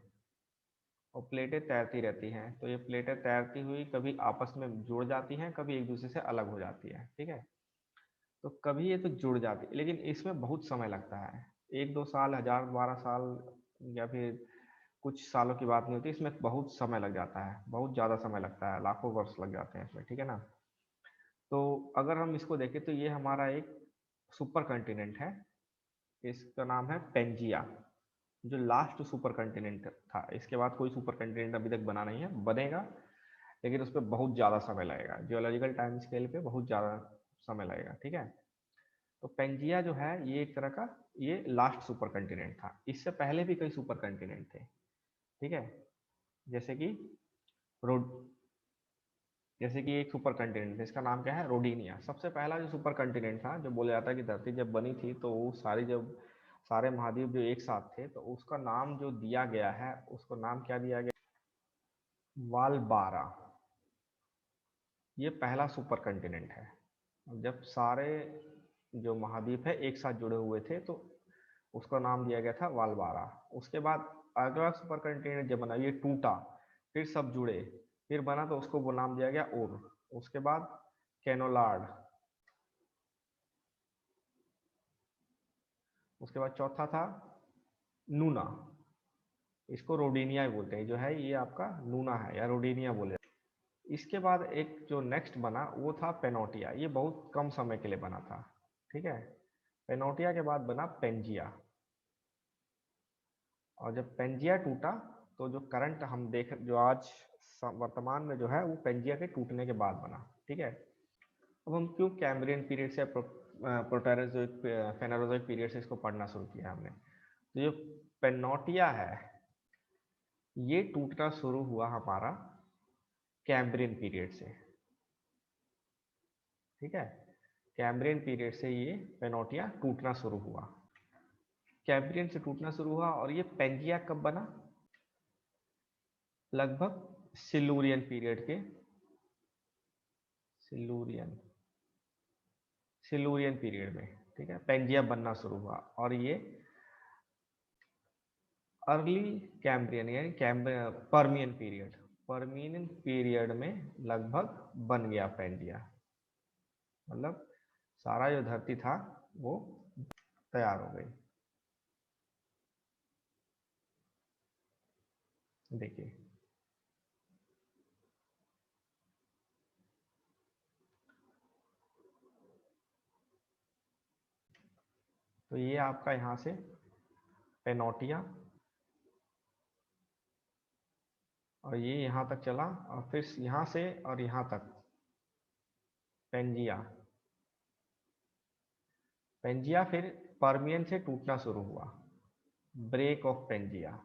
S1: और प्लेटें तैरती रहती हैं। तो ये प्लेटें तैरती हुई कभी आपस में जुड़ जाती हैं, कभी एक दूसरे से अलग हो जाती है। ठीक है, तो कभी ये तो जुड़ जाती है, लेकिन इसमें बहुत समय लगता है। 1-2 साल, 1000-12 साल या फिर कुछ सालों की बात नहीं होती, इसमें बहुत समय लग जाता है, बहुत ज़्यादा समय लगता है, लाखों वर्ष लग जाते हैं इसमें। ठीक है ना, तो अगर हम इसको देखें तो ये हमारा एक सुपर कंटिनेंट है, इसका नाम है पेंजिया, जो लास्ट सुपर कंटिनेंट था। इसके बाद कोई सुपर कंटिनेंट अभी तक बना नहीं है, बनेगा लेकिन उस पर बहुत ज़्यादा समय लगेगा, जियोलॉजिकल टाइम स्केल पे बहुत ज़्यादा समय लगेगा। ठीक है, तो पेंजिया जो है ये एक तरह का ये लास्ट सुपर कंटिनेंट था। इससे पहले भी कई सुपर कंटिनेंट थे। ठीक है, जैसे कि रोड जैसे कि एक सुपर कंटिनेंट है, इसका नाम क्या है? रोडिनिया। सबसे पहला जो सुपर कंटिनेंट था, जो बोला जाता है कि धरती जब बनी थी तो वो जब सारे महाद्वीप जो एक साथ थे, तो उसका नाम जो दिया गया है, उसको नाम क्या दिया गया? वालबारा। ये पहला सुपर कंटिनेंट है। जब सारे जो महाद्वीप है एक साथ जुड़े हुए थे तो उसका नाम दिया गया था वालबारा। उसके बाद अगला सुपर कंटिनेंट जब बना, ये टूटा, फिर सब जुड़े, फिर बना तो उसको वो नाम दिया गया ओर। उसके बाद कैनोलार्ड, उसके बाद चौथा था नूना, इसको रोडिनिया ही बोलते हैं, जो है ये आपका नूना है या रोडिनिया बोले। इसके बाद एक जो नेक्स्ट बना वो था पेनोटिया, ये बहुत कम समय के लिए बना था। ठीक है, पेनोटिया के बाद बना पेंजिया, और जब पेंजिया टूटा तो जो करंट हम देख जो आज वर्तमान में जो है वो पेंजिया के टूटने के बाद बना। ठीक है, अब हम क्यों कैम्ब्रियन पीरियड से प्रोटेरोजोइक फेनेरोजोइक पीरियड से इसको पढ़ना शुरू किया हमने? तो जो पेनोटिया है ये टूटना शुरू हुआ हमारा कैम्ब्रियन पीरियड से। ठीक है, कैम्ब्रियन पीरियड से ये पेनोटिया टूटना शुरू हुआ। कैम्ब्रियन से टूटना शुरू हुआ और ये पेंजिया कब बना? लगभग सिल्यूरियन पीरियड के, सिल्यूरियन पीरियड में, ठीक है, पेंजिया बनना शुरू हुआ। और ये अर्ली कैम्ब्रियन यानी पर्मियन पीरियड, पर्मियन पीरियड में लगभग बन गया पेंजिया। मतलब सारा जो धरती था वो तैयार हो गई। देखिए तो ये आपका यहाँ से पेनोटिया, और ये यहाँ तक चला, और फिर यहाँ से और यहाँ तक पेंजिया, पेंजिया फिर पर्मियन से टूटना शुरू हुआ, break of Pangaea.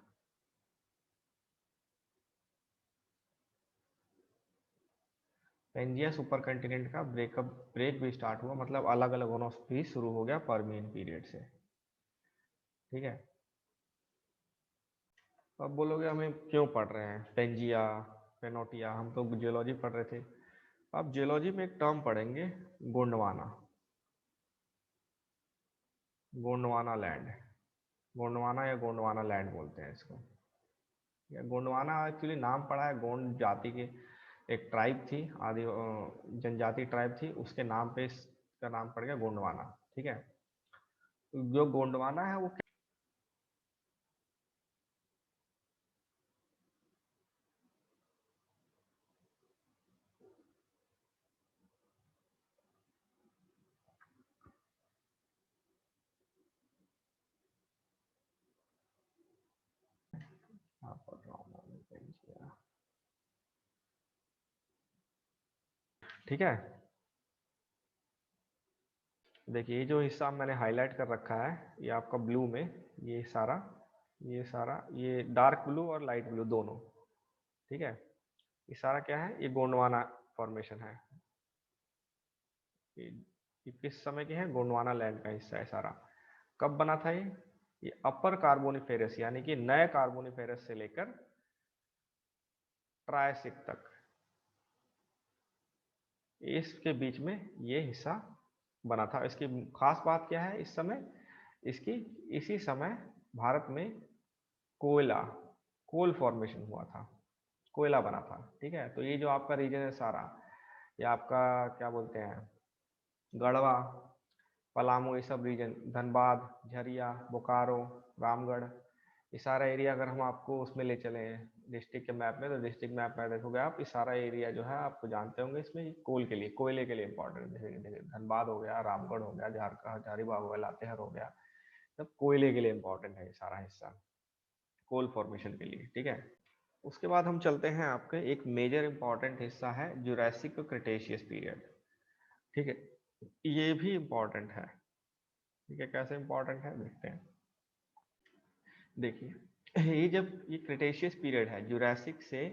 S1: Pangaea super continent का ब्रेक भी स्टार्ट हुआ, मतलब अलग अलग होना भी शुरू हो गया पर्मियन पीरियड से। ठीक है, अब बोलोगे हमें क्यों पढ़ रहे हैं पेंजिया पेनोटिया, हम तो जियोलॉजी पढ़ रहे थे। अब जियोलॉजी में एक टर्म पढ़ेंगे, गोंडवाना, गोंडवाना लैंड, गोंडवाना या गोंडवाना लैंड बोलते हैं इसको। या गोंडवाना एक्चुअली नाम पड़ा है गोंड जाति के, एक ट्राइब थी, आदि जनजाति ट्राइब थी, उसके नाम पे इसका नाम पड़ गया गोंडवाना। ठीक है, जो गोंडवाना है वो क्या पढ़ रहा हूँ मैं, ठीक है। देखिए ये जो हिस्सा मैंने हाईलाइट कर रखा है, ये आपका ब्लू में, ये सारा ये सारा ये डार्क ब्लू और लाइट ब्लू दोनों, ठीक है, ये सारा क्या है, ये गोंडवाना फॉर्मेशन है। ये किस समय के हैं, गोंडवाना लैंड का हिस्सा है सारा। कब बना था ये अपर कार्बोनिफेरस यानी कि नए कार्बोनिफेरस से लेकर ट्रायसिक तक, इसके बीच में ये हिस्सा बना था। इसकी खास बात क्या है इस समय, इसकी इसी समय भारत में कोयला, कोल फॉर्मेशन हुआ था, कोयला बना था। ठीक है, तो ये जो आपका रीजन है सारा, ये आपका क्या बोलते हैं, गढ़वा, पलामू, ये सब रीजन, धनबाद, झरिया, बोकारो, रामगढ़, ये सारा एरिया अगर हम आपको उसमें ले चले डिस्ट्रिक्ट के मैप में, तो डिस्ट्रिक्ट मैप में देखोगे आप, ये सारा एरिया जो है आपको जानते होंगे, इसमें कोल के लिए, कोयले के लिए इंपॉर्टेंट है। धनबाद हो गया, रामगढ़ हो गया, हजारीबाग हो गया, लातेहार हो गया, सब कोयले के लिए इंपॉर्टेंट है ये सारा हिस्सा, कोल फॉर्मेशन के लिए। ठीक है, उसके बाद हम चलते हैं, आपके एक मेजर इंपॉर्टेंट हिस्सा है जुरासिक क्रिटेशियस पीरियड। ठीक है, ये भी इंपॉर्टेंट है। ठीक है, कैसे इंपॉर्टेंट है देखते हैं। देखिए ये जब ये क्रिटेशियस पीरियड है, जुरासिक से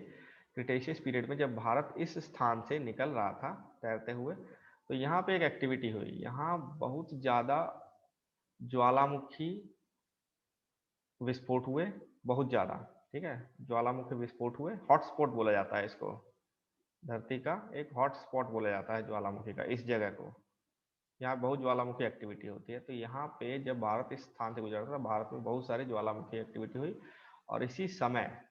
S1: क्रिटेशियस पीरियड में जब भारत इस स्थान से निकल रहा था तैरते हुए, तो यहाँ पे एक एक्टिविटी हुई, यहाँ बहुत ज़्यादा ज्वालामुखी विस्फोट हुए, बहुत ज़्यादा। ठीक है, ज्वालामुखी विस्फोट हुए, हॉटस्पॉट बोला जाता है इसको, धरती का एक हॉट स्पॉट बोला जाता है ज्वालामुखी का इस जगह को, यहाँ बहुत ज्वालामुखी एक्टिविटी होती है। तो यहाँ पे जब भारत इस स्थान से गुजरा था, भारत में बहुत सारी ज्वालामुखी एक्टिविटी हुई, और इसी समय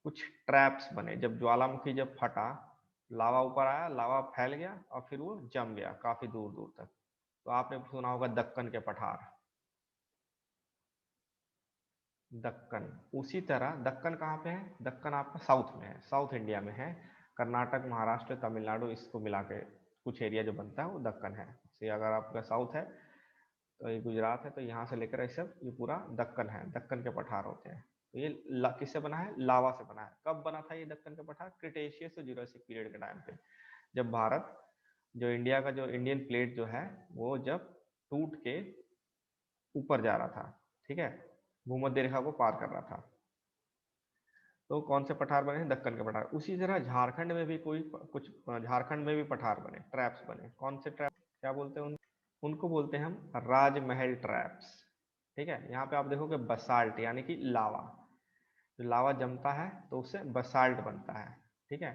S1: कुछ ट्रैप्स बने, जब ज्वालामुखी जब फटा, लावा ऊपर आया, लावा फैल गया और फिर वो जम गया काफी दूर दूर तक। तो आपने सुना होगा दक्कन के पठार, दक्कन, उसी तरह दक्कन कहाँ पे है, दक्कन आपका साउथ में है, साउथ इंडिया में है, कर्नाटक, महाराष्ट्र, तमिलनाडु, इसको मिला के कुछ एरिया जो बनता है वो दक्कन है। से अगर आपका साउथ है तो ये गुजरात है, तो यहाँ से लेकर ये सब ये पूरा दक्कन है, दक्कन के पठार होते हैं। तो ये किससे बना है, लावा से बना है। कब बना था ये दक्कन के पठार, क्रिटेशियस और जुरासिक पीरियड के टाइम पे, जब भारत, जो इंडिया का जो इंडियन प्लेट जो है वो जब टूट के ऊपर जा रहा था, ठीक है, भूमध्य रेखा को पार कर रहा था। तो कौन से पठार बने हैं? दक्कन के पठार। उसी तरह झारखंड में भी कोई कुछ झारखंड में भी पठार बने, ट्रैप्स बने। कौन से ट्रैप, क्या बोलते हैं उनको बोलते हैं हम राजमहल ट्रैप्स। ठीक है, यहाँ पे आप देखोगे बसाल्ट यानी कि लावा, जो लावा जमता है तो उससे बसाल्ट बनता है। ठीक है,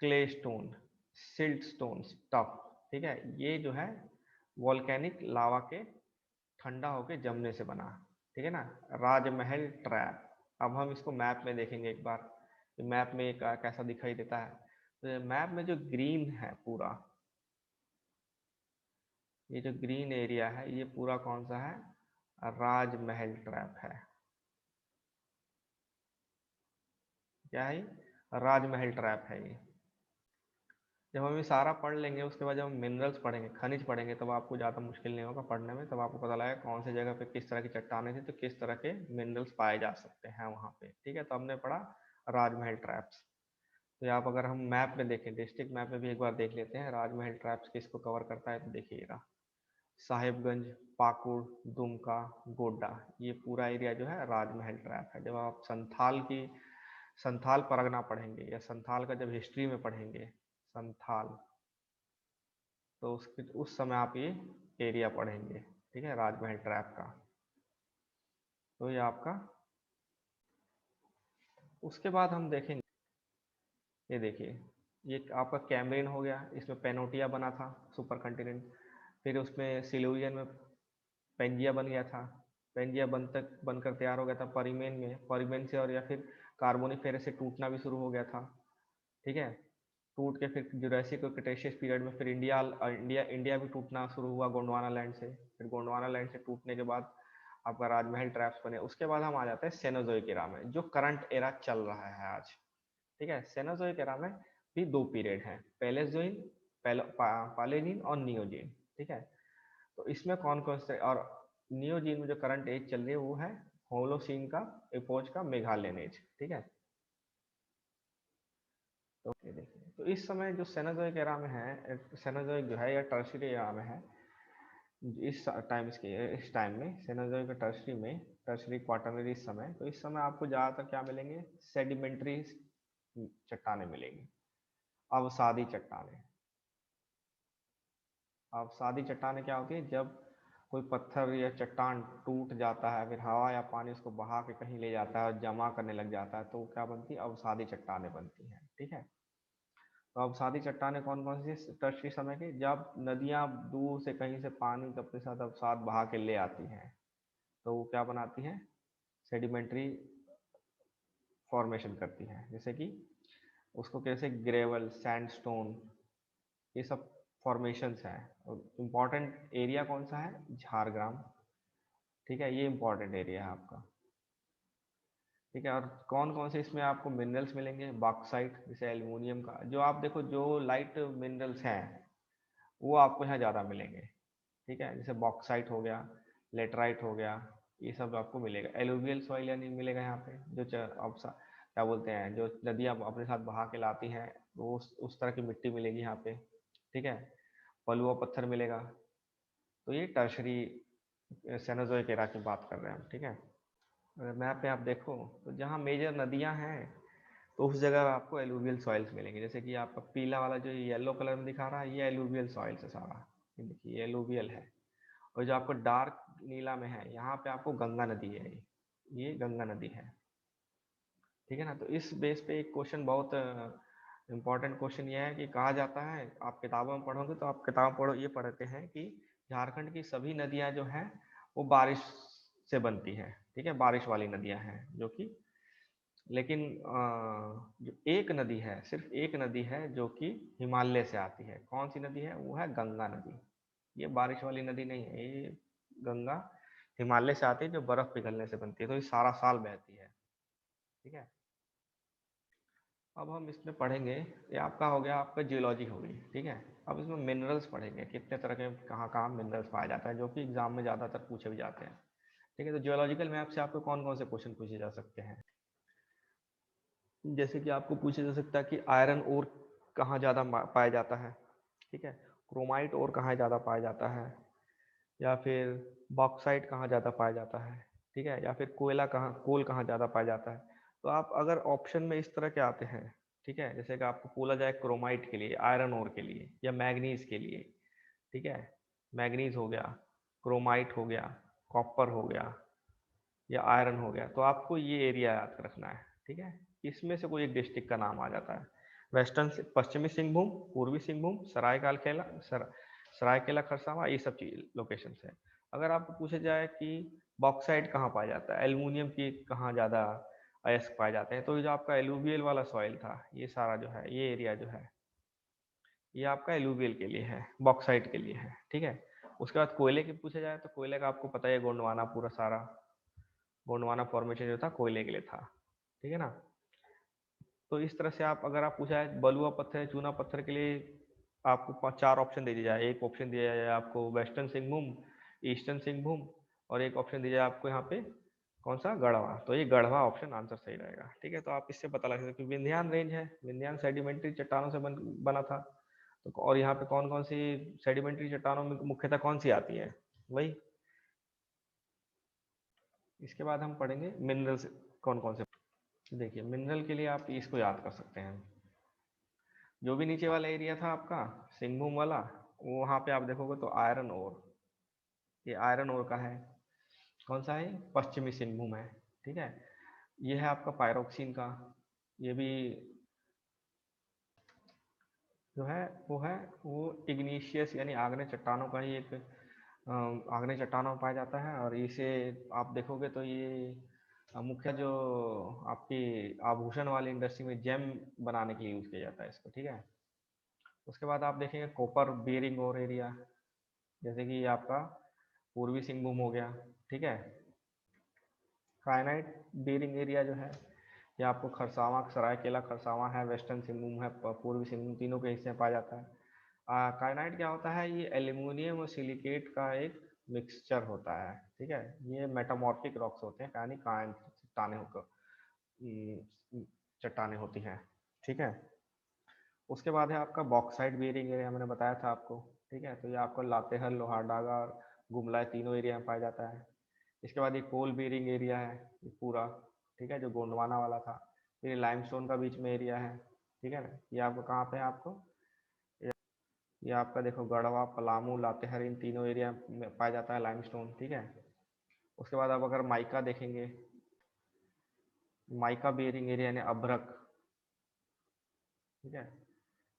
S1: clay stone, silt stone, tough. ठीक है, ये जो है वॉल्केनिक लावा के ठंडा होके जमने से बना। ठीक है ना, राजमहल ट्रैप। अब हम इसको मैप में देखेंगे एक बार, मैप में कैसा दिखाई देता है। तो मैप में जो ग्रीन है पूरा, ये जो ग्रीन एरिया है ये पूरा कौन सा है? राजमहल ट्रैप है। क्या है? राजमहल ट्रैप है ये। जब हम ये सारा पढ़ लेंगे उसके बाद जब हम मिनरल्स पढ़ेंगे, खनिज पढ़ेंगे, तब आपको ज़्यादा मुश्किल नहीं होगा पढ़ने में। तब आपको पता लगेगा कौन सी जगह पे किस तरह की चट्टानें थी तो किस तरह के मिनरल्स पाए जा सकते हैं वहाँ पे। ठीक है, तो हमने पढ़ा राजमहल ट्रैप्स। तो आप अगर हम मैप में देखें, डिस्ट्रिक्ट मैप में भी एक बार देख लेते हैं राजमहल ट्रैप्स किसको कवर करता है। तो देखिएगा, साहिबगंज, पाकुड़, दुमका, गोड्डा, ये पूरा एरिया जो है राजमहल ट्रैप है। जब आप संथाल परगना पढ़ेंगे या संथाल का जब हिस्ट्री में पढ़ेंगे संथाल, तो उसके उस समय आप ये एरिया पढ़ेंगे। ठीक है, राजमहल ट्रैप का। तो ये आपका, उसके बाद हम देखेंगे, ये देखिए, ये आपका कैमरिन हो गया, इसमें पेनोटिया बना था, सुपर कंटिनेंट। फिर उसमें सिल्यूरियन में पेंजिया बन गया था, पेंजिया बनकर तैयार हो गया था परिमेन में, परिमेन से और या फिर कार्बोनिफेरस से टूटना भी शुरू हो गया था। ठीक है, टूट के फिर जुरासिक और क्रेटेशियस पीरियड में फिर इंडिया इंडिया इंडिया भी टूटना शुरू हुआ गोंडवाना लैंड से। फिर गोंडवाना लैंड से टूटने के बाद आपका राजमहल ट्रैप्स बने। उसके बाद हम आ जाते हैं सेनोजोइक एरा में, जो करंट एरा चल रहा है आज। ठीक है, सेनोजोइक एरा में भी दो पीरियड हैं, पेलेजोइन, पालेजीन और नियोजीन। ठीक है, तो इसमें कौन कौन से, और नियोजीन में जो करंट एज चल रही है वो है होलोसीन का एपोज का मेघालयन एज। ठीक है, तो ये देखिए, तो इस समय जो सेनोजोइक एरा में है, सेनोजोइक जो है या टर्शियरी एरा में है, इस टाइम में सेनोजोइक टर्शियरी में, टर्शियरी क्वाटरनरी इस समय, तो इस समय आपको ज़्यादातर क्या मिलेंगे? सेडिमेंट्री चट्टानें मिलेंगी, अवसादी चट्टानें। अवसादी चट्टानें क्या होती है? जब कोई पत्थर या चट्टान टूट जाता है, फिर हवा या पानी उसको बहा के कहीं ले जाता है और जमा करने लग जाता है, तो वो क्या बनती है? अवसादी चट्टानें बनती हैं। ठीक है, तो अवसादी चट्टानें कौन कौन सी? टर्शियरी समय की, जब नदियां दूर से कहीं से पानी अपने साथ अवसाद बहा के ले आती हैं, तो वो क्या बनाती हैं? सेडिमेंट्री फॉर्मेशन करती हैं। जैसे कि उसको कैसे, ग्रेवल, सैंडस्टोन, ये सब फॉर्मेशंस हैं। और इम्पॉर्टेंट एरिया कौन सा है? झारग्राम। ठीक है, ये इम्पॉर्टेंट एरिया है आपका। ठीक है, और कौन कौन से इसमें आपको मिनरल्स मिलेंगे? बॉक्साइट, जैसे एल्युमिनियम का, जो आप देखो जो लाइट मिनरल्स हैं वो आपको यहाँ ज़्यादा मिलेंगे। ठीक है, जैसे बॉक्साइट हो गया, लेटराइट हो गया, ये सब आपको मिलेगा। एलुवियल सॉइल यानी मिलेगा यहाँ पे, जो क्या बोलते हैं, जो नदियाँ अपने साथ बहा के लाती हैं, वो उस तरह की मिट्टी मिलेगी यहाँ पे। ठीक है, पलुआ पत्थर मिलेगा। तो ये टर्शरी सेनोजोइक एरा की बात कर रहे हैं हम। ठीक है, अगर मैप पे आप देखो तो जहाँ मेजर नदियाँ हैं तो उस जगह आपको एलुवियल सॉइल्स मिलेंगे। जैसे कि आपका पीला वाला जो येलो कलर में दिखा रहा है, ये एलुवियल सॉइल्स है सारा, ये देखिए एलुवियल है। और जो आपको डार्क नीला में है, यहाँ पे आपको गंगा नदी है, ये गंगा नदी है। ठीक है ना, तो इस बेस पे एक क्वेश्चन, बहुत इंपॉर्टेंट क्वेश्चन ये है कि कहा जाता है, आप किताबों में पढ़ोगे तो आप किताब पढ़ो, ये पढ़ते हैं कि झारखंड की सभी नदियाँ जो हैं वो बारिश से बनती हैं। ठीक है, बारिश वाली नदियाँ हैं जो कि, लेकिन जो एक नदी है, सिर्फ एक नदी है जो कि हिमालय से आती है। कौन सी नदी है? वो है गंगा नदी। ये बारिश वाली नदी नहीं है, ये गंगा हिमालय से आती है, जो बर्फ पिघलने से बनती है, तो ये सारा साल बहती है। ठीक है, अब हम इसमें पढ़ेंगे, ये आपका हो गया, आपका जियोलॉजी हो गई। ठीक है, अब इसमें मिनरल्स पढ़ेंगे, कितने तरह के कहाँ कहाँ मिनरल्स पाया जाता है, जो कि एग्जाम में ज़्यादातर पूछे भी जाते हैं। ठीक है, तो जियोलॉजिकल मैप से आपको कौन कौन से क्वेश्चन पूछे जा सकते हैं? जैसे कि आपको पूछा जा सकता है कि आयरन ओर कहाँ ज़्यादा पाया जाता है। ठीक है, क्रोमाइट ओर कहाँ ज़्यादा पाया जाता है, या फिर बॉक्साइट कहाँ ज़्यादा पाया जाता है। ठीक है, या फिर कोयला कहाँ, कोल कहाँ ज़्यादा पाया जाता है। तो आप अगर ऑप्शन में इस तरह के आते हैं, ठीक है, जैसे कि आपको बोला जाए क्रोमाइट के लिए, आयरन ओर के लिए, या मैग्नीज के लिए, ठीक है, मैग्नीज हो गया, क्रोमाइट हो गया, कॉपर हो गया, या आयरन हो गया, तो आपको ये एरिया याद रखना है, ठीक है। इसमें से कोई एक डिस्ट्रिक्ट का नाम आ जाता है। वेस्टर्न से पश्चिमी सिंहभूम, पूर्वी सिंहभूम, सरायकेला खरसावां, ये सब चीज लोकेशन है। अगर आपको पूछा जाए कि बॉक्साइट कहाँ पाया जाता है, एल्युमिनियम की कहाँ ज्यादा अयस्क पाए जाते हैं, तो ये जो आपका एलुवियल वाला सॉइल था, ये सारा जो है, ये एरिया जो है, ये आपका एलुवियल के लिए है, बॉक्साइट के लिए है, ठीक है। उसके बाद कोयले की पूछा जाए तो कोयले का आपको पता है, गोंडवाना पूरा सारा गोंडवाना फॉर्मेशन जो था कोयले के लिए था, ठीक है ना। तो इस तरह से आप, अगर आप पूछा है बलुआ पत्थर, चूना पत्थर के लिए आपको 4 ऑप्शन दे दिया जाए। एक ऑप्शन दिया जाए आपको वेस्टर्न सिंहभूम, ईस्टर्न सिंहभूम, और एक ऑप्शन दिया जाए आपको यहाँ पे कौन सा, गढ़वा। तो ये गढ़वा ऑप्शन आंसर सही रहेगा, ठीक है। तो आप इससे पता लगा सकते हैं कि विंध्यान रेंज है, विंध्यान सेडिमेंट्री चट्टानों से बना था। तो और यहाँ पे कौन कौन सी सेडिमेंट्री चट्टानों में मुख्यतः कौन सी आती है, वही। इसके बाद हम पढ़ेंगे मिनरल्स कौन कौन से। देखिए मिनरल के लिए आप इसको याद कर सकते हैं, जो भी नीचे वाला एरिया था आपका सिंहभूम वाला, वो वहां पे आप देखोगे तो आयरन ओर, ये आयरन ओर का है। कौन सा है, पश्चिमी सिंहभूम है, ठीक है। ये है आपका पायरोक्सिन का, ये भी जो है वो इग्निशियस यानी आग्नेय चट्टानों का ही एक आग्नेय चट्टानों में पाया जाता है। और इसे आप देखोगे तो ये मुख्य जो आपकी आभूषण वाली इंडस्ट्री में जेम बनाने के लिए यूज किया जाता है इसको, ठीक है। उसके बाद आप देखेंगे कॉपर बेरिंग और एरिया, जैसे कि ये आपका पूर्वी सिंहभूम हो गया, ठीक है। काइनाइट बेरिंग एरिया जो है, ये आपको खरसावां, सरायकेला खरसावां है, वेस्टर्न सिंहभूम है, पूर्वी सिंहभूम, तीनों के हिस्से में पाया जाता है। काइनाइट क्या होता है, ये एल्यूमिनियम और सिलिकेट का एक मिक्सचर होता है, ठीक है। ये मेटामॉर्फिक रॉक्स होते हैं, यानी कायन चट्टाने होकर चट्टाने होती हैं, ठीक है। उसके बाद है आपका बॉक्साइट बेरिंग एरिया, मैंने बताया था आपको, ठीक है। तो ये आपको लातेहर, लोहारडागा और गुमला तीनों एरिया में पाया जाता है। इसके बाद ये कोल बेरिंग एरिया है, ये पूरा, ठीक है, जो गोंडवाना वाला था। फिर ये लाइमस्टोन का बीच में एरिया है, ठीक है ना। ये आपको कहाँ पे है, आपको ये आपका देखो गढ़वा, पलामू, लातेहार, इन तीनों एरिया में पाया जाता है लाइमस्टोन, ठीक है। उसके बाद आप अगर माइका देखेंगे, माइका बेरिंग एरिया यानी अभ्रक, ठीक है,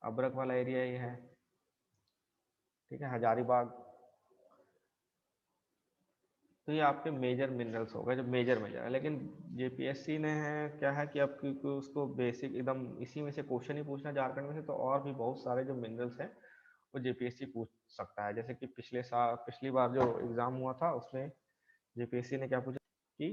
S1: अभ्रक वाला एरिया ये है, ठीक है, हजारीबाग। तो ये आपके मेजर मिनरल्स हो गए, जो मेजर मेजर है। लेकिन जेपीएससी ने है क्या है कि अब क्योंकि उसको बेसिक एकदम इसी में से क्वेश्चन ही पूछना झारखंड में से, तो और भी बहुत सारे जो मिनरल्स हैं वो जेपीएससी पूछ सकता है। जैसे कि पिछली बार जो एग्जाम हुआ था उसमें जेपीएससी ने क्या पूछा कि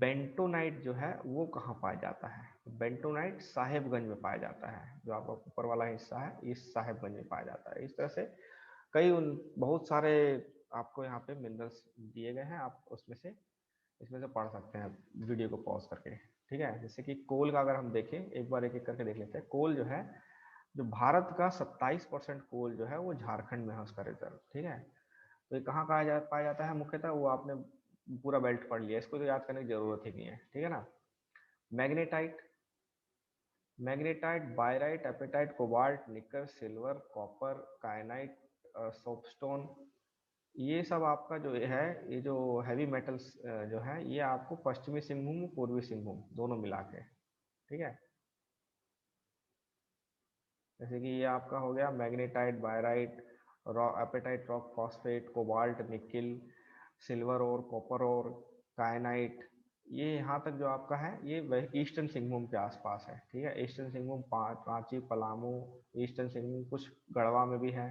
S1: बेंटोनाइट जो है वो कहाँ पाया जाता है। बेंटोनाइट साहेबगंज में पाया जाता है, जो आपका ऊपर वाला हिस्सा है इस साहेबगंज में पाया जाता है। इस तरह से कई बहुत सारे आपको यहाँ पे मिनरल्स दिए गए हैं, आप इसमें से पढ़ सकते हैं वीडियो को पॉज करके, ठीक है। जैसे कि कोल का अगर हम देखें, एक बार एक एक करके देख लेते हैं। कोल जो है, जो भारत का 27% कोल जो है वो झारखंड में है उसका रिजर्व, ठीक है। तो ये कहाँ पाया जाता है मुख्यतः, वो आपने पूरा बेल्ट पढ़ लिया, इसको तो याद करने की जरूरत ही नहीं है, ठीक है ना। मैग्नेटाइट, बायराइट, एपेटाइट, कोबाल्ट, निकर, सिल्वर, कॉपर, कायनाइट, सोपस्टोन, ये सब आपका जो है, ये जो हैवी मेटल्स जो है, ये आपको पश्चिमी सिंहभूम, पूर्वी सिंहभूम दोनों मिला के, ठीक है। जैसे कि ये आपका हो गया magnetite, barite, apatite rock, phosphate, cobalt, nickel, silver और कॉपर और कायनाइट, ये यहाँ तक जो आपका है ये ईस्टर्न सिंहभूम के आसपास है, ठीक है। ईस्टर्न सिंहभूम रांची, पलामू, ईस्टर्न सिंहभूम कुछ गढ़वा में भी है,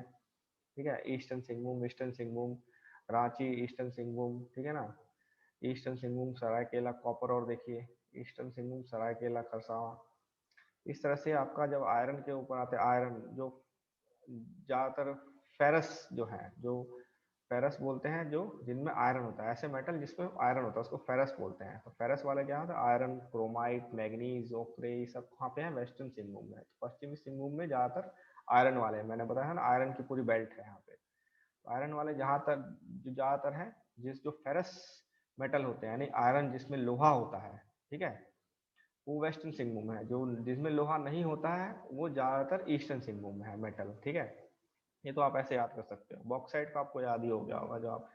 S1: ठीक है। Eastern Singhbhum, eastern Singhbhum Ranchi, eastern Singhbhum, ठीक है ना। ईस्टर्न सिंहभूम सरायकेला, कॉपर और देखिए ईस्टर्न सिंहभूम सरायकेला खरसावां। इस तरह से आपका जब आयरन के ऊपर आते हैं, आयरन जो ज्यादातर फेरस जो है, जो फेरस बोलते हैं, जो जिनमें आयरन होता है, ऐसे मेटल जिसमें आयरन होता है उसको फेरस बोलते हैं। तो फेरस वाले क्या होता है, आयरन, क्रोमाइट, मैग्नीज, ओक्रे, ये सब कहाँ पे है, वेस्टर्न सिंहभूम में। तो पश्चिमी सिंहभूम में ज्यादातर आयरन वाले, मैंने बताया ना आयरन की पूरी बेल्ट है यहाँ पे। आयरन वाले जहाँ तक जो ज्यादातर है, जो फेरस मेटल होते हैं, यानी आयरन जिसमें लोहा होता है, ठीक है, वो वेस्टर्न सिंहभूम है। जो जिसमें लोहा नहीं होता है वो ज्यादातर ईस्टर्न सिंहभूम में है मेटल, ठीक है। ये तो आप ऐसे याद कर सकते हो। बॉक्साइट का आपको याद ही हो गया होगा, जो आप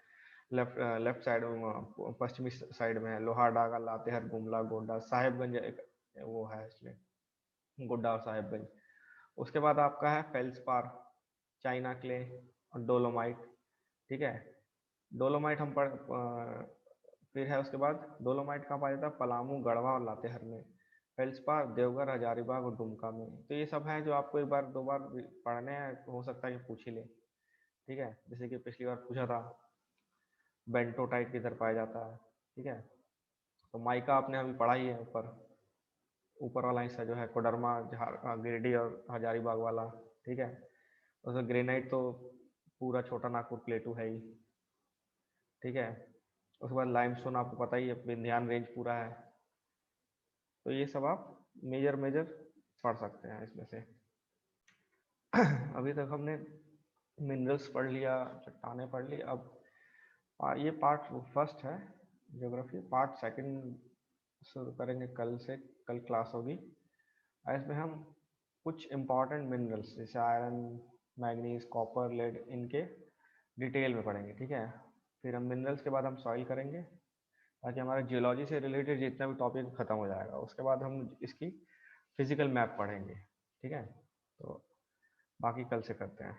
S1: लेफ्ट लेफ्ट साइड में पश्चिमी साइड में है, लोहारडागा, लातेहार, गुमला, गोड्डा, साहेबगंज एक वो है इसलिए, गोड्डा और साहेबगंज। उसके बाद आपका है फेल्सपार, चाइना क्ले और डोलोमाइट, ठीक है। डोलोमाइट हम फिर है उसके बाद डोलोमाइट कहाँ पाया जाता है, पलामू, गढ़वा और लातेहार में। फेल्सपार देवघर, हजारीबाग और दुमका में। तो ये सब है जो आपको एक बार दो बार पढ़ने हैं, तो हो सकता है कि पूछ ही ले, ठीक है। जैसे कि पिछली बार पूछा था बेंटोटाइट किधर पाया जाता है, ठीक है। तो माइका आपने अभी पढ़ा ही है, ऊपर ऊपर वाला हिस्सा जो है कोडरमा, गिरिडीह और हजारीबाग वाला, ठीक है। उसमें ग्रेनाइट तो पूरा छोटा नागपुर प्लेटू है ही, ठीक है। उसके बाद लाइमस्टोन आपको पता ही है, विंध्यान रेंज पूरा है। तो ये सब आप मेजर मेजर पढ़ सकते हैं इसमें से। अभी तक हमने मिनरल्स पढ़ लिया, चट्टाने पढ़ ली। अब ये पार्ट फर्स्ट है ज्योग्राफी। पार्ट सेकंड शुरू करेंगे कल से, कल क्लास होगी। इसमें हम कुछ इंपॉर्टेंट मिनरल्स जैसे आयरन, मैग्नीज, कॉपर, लेड, इनके डिटेल में पढ़ेंगे, ठीक है। फिर हम मिनरल्स के बाद हम सॉइल करेंगे, ताकि हमारा जियोलॉजी से रिलेटेड जितना भी टॉपिक खत्म हो जाएगा। उसके बाद हम इसकी फिजिकल मैप पढ़ेंगे, ठीक है। तो बाकी कल से करते हैं।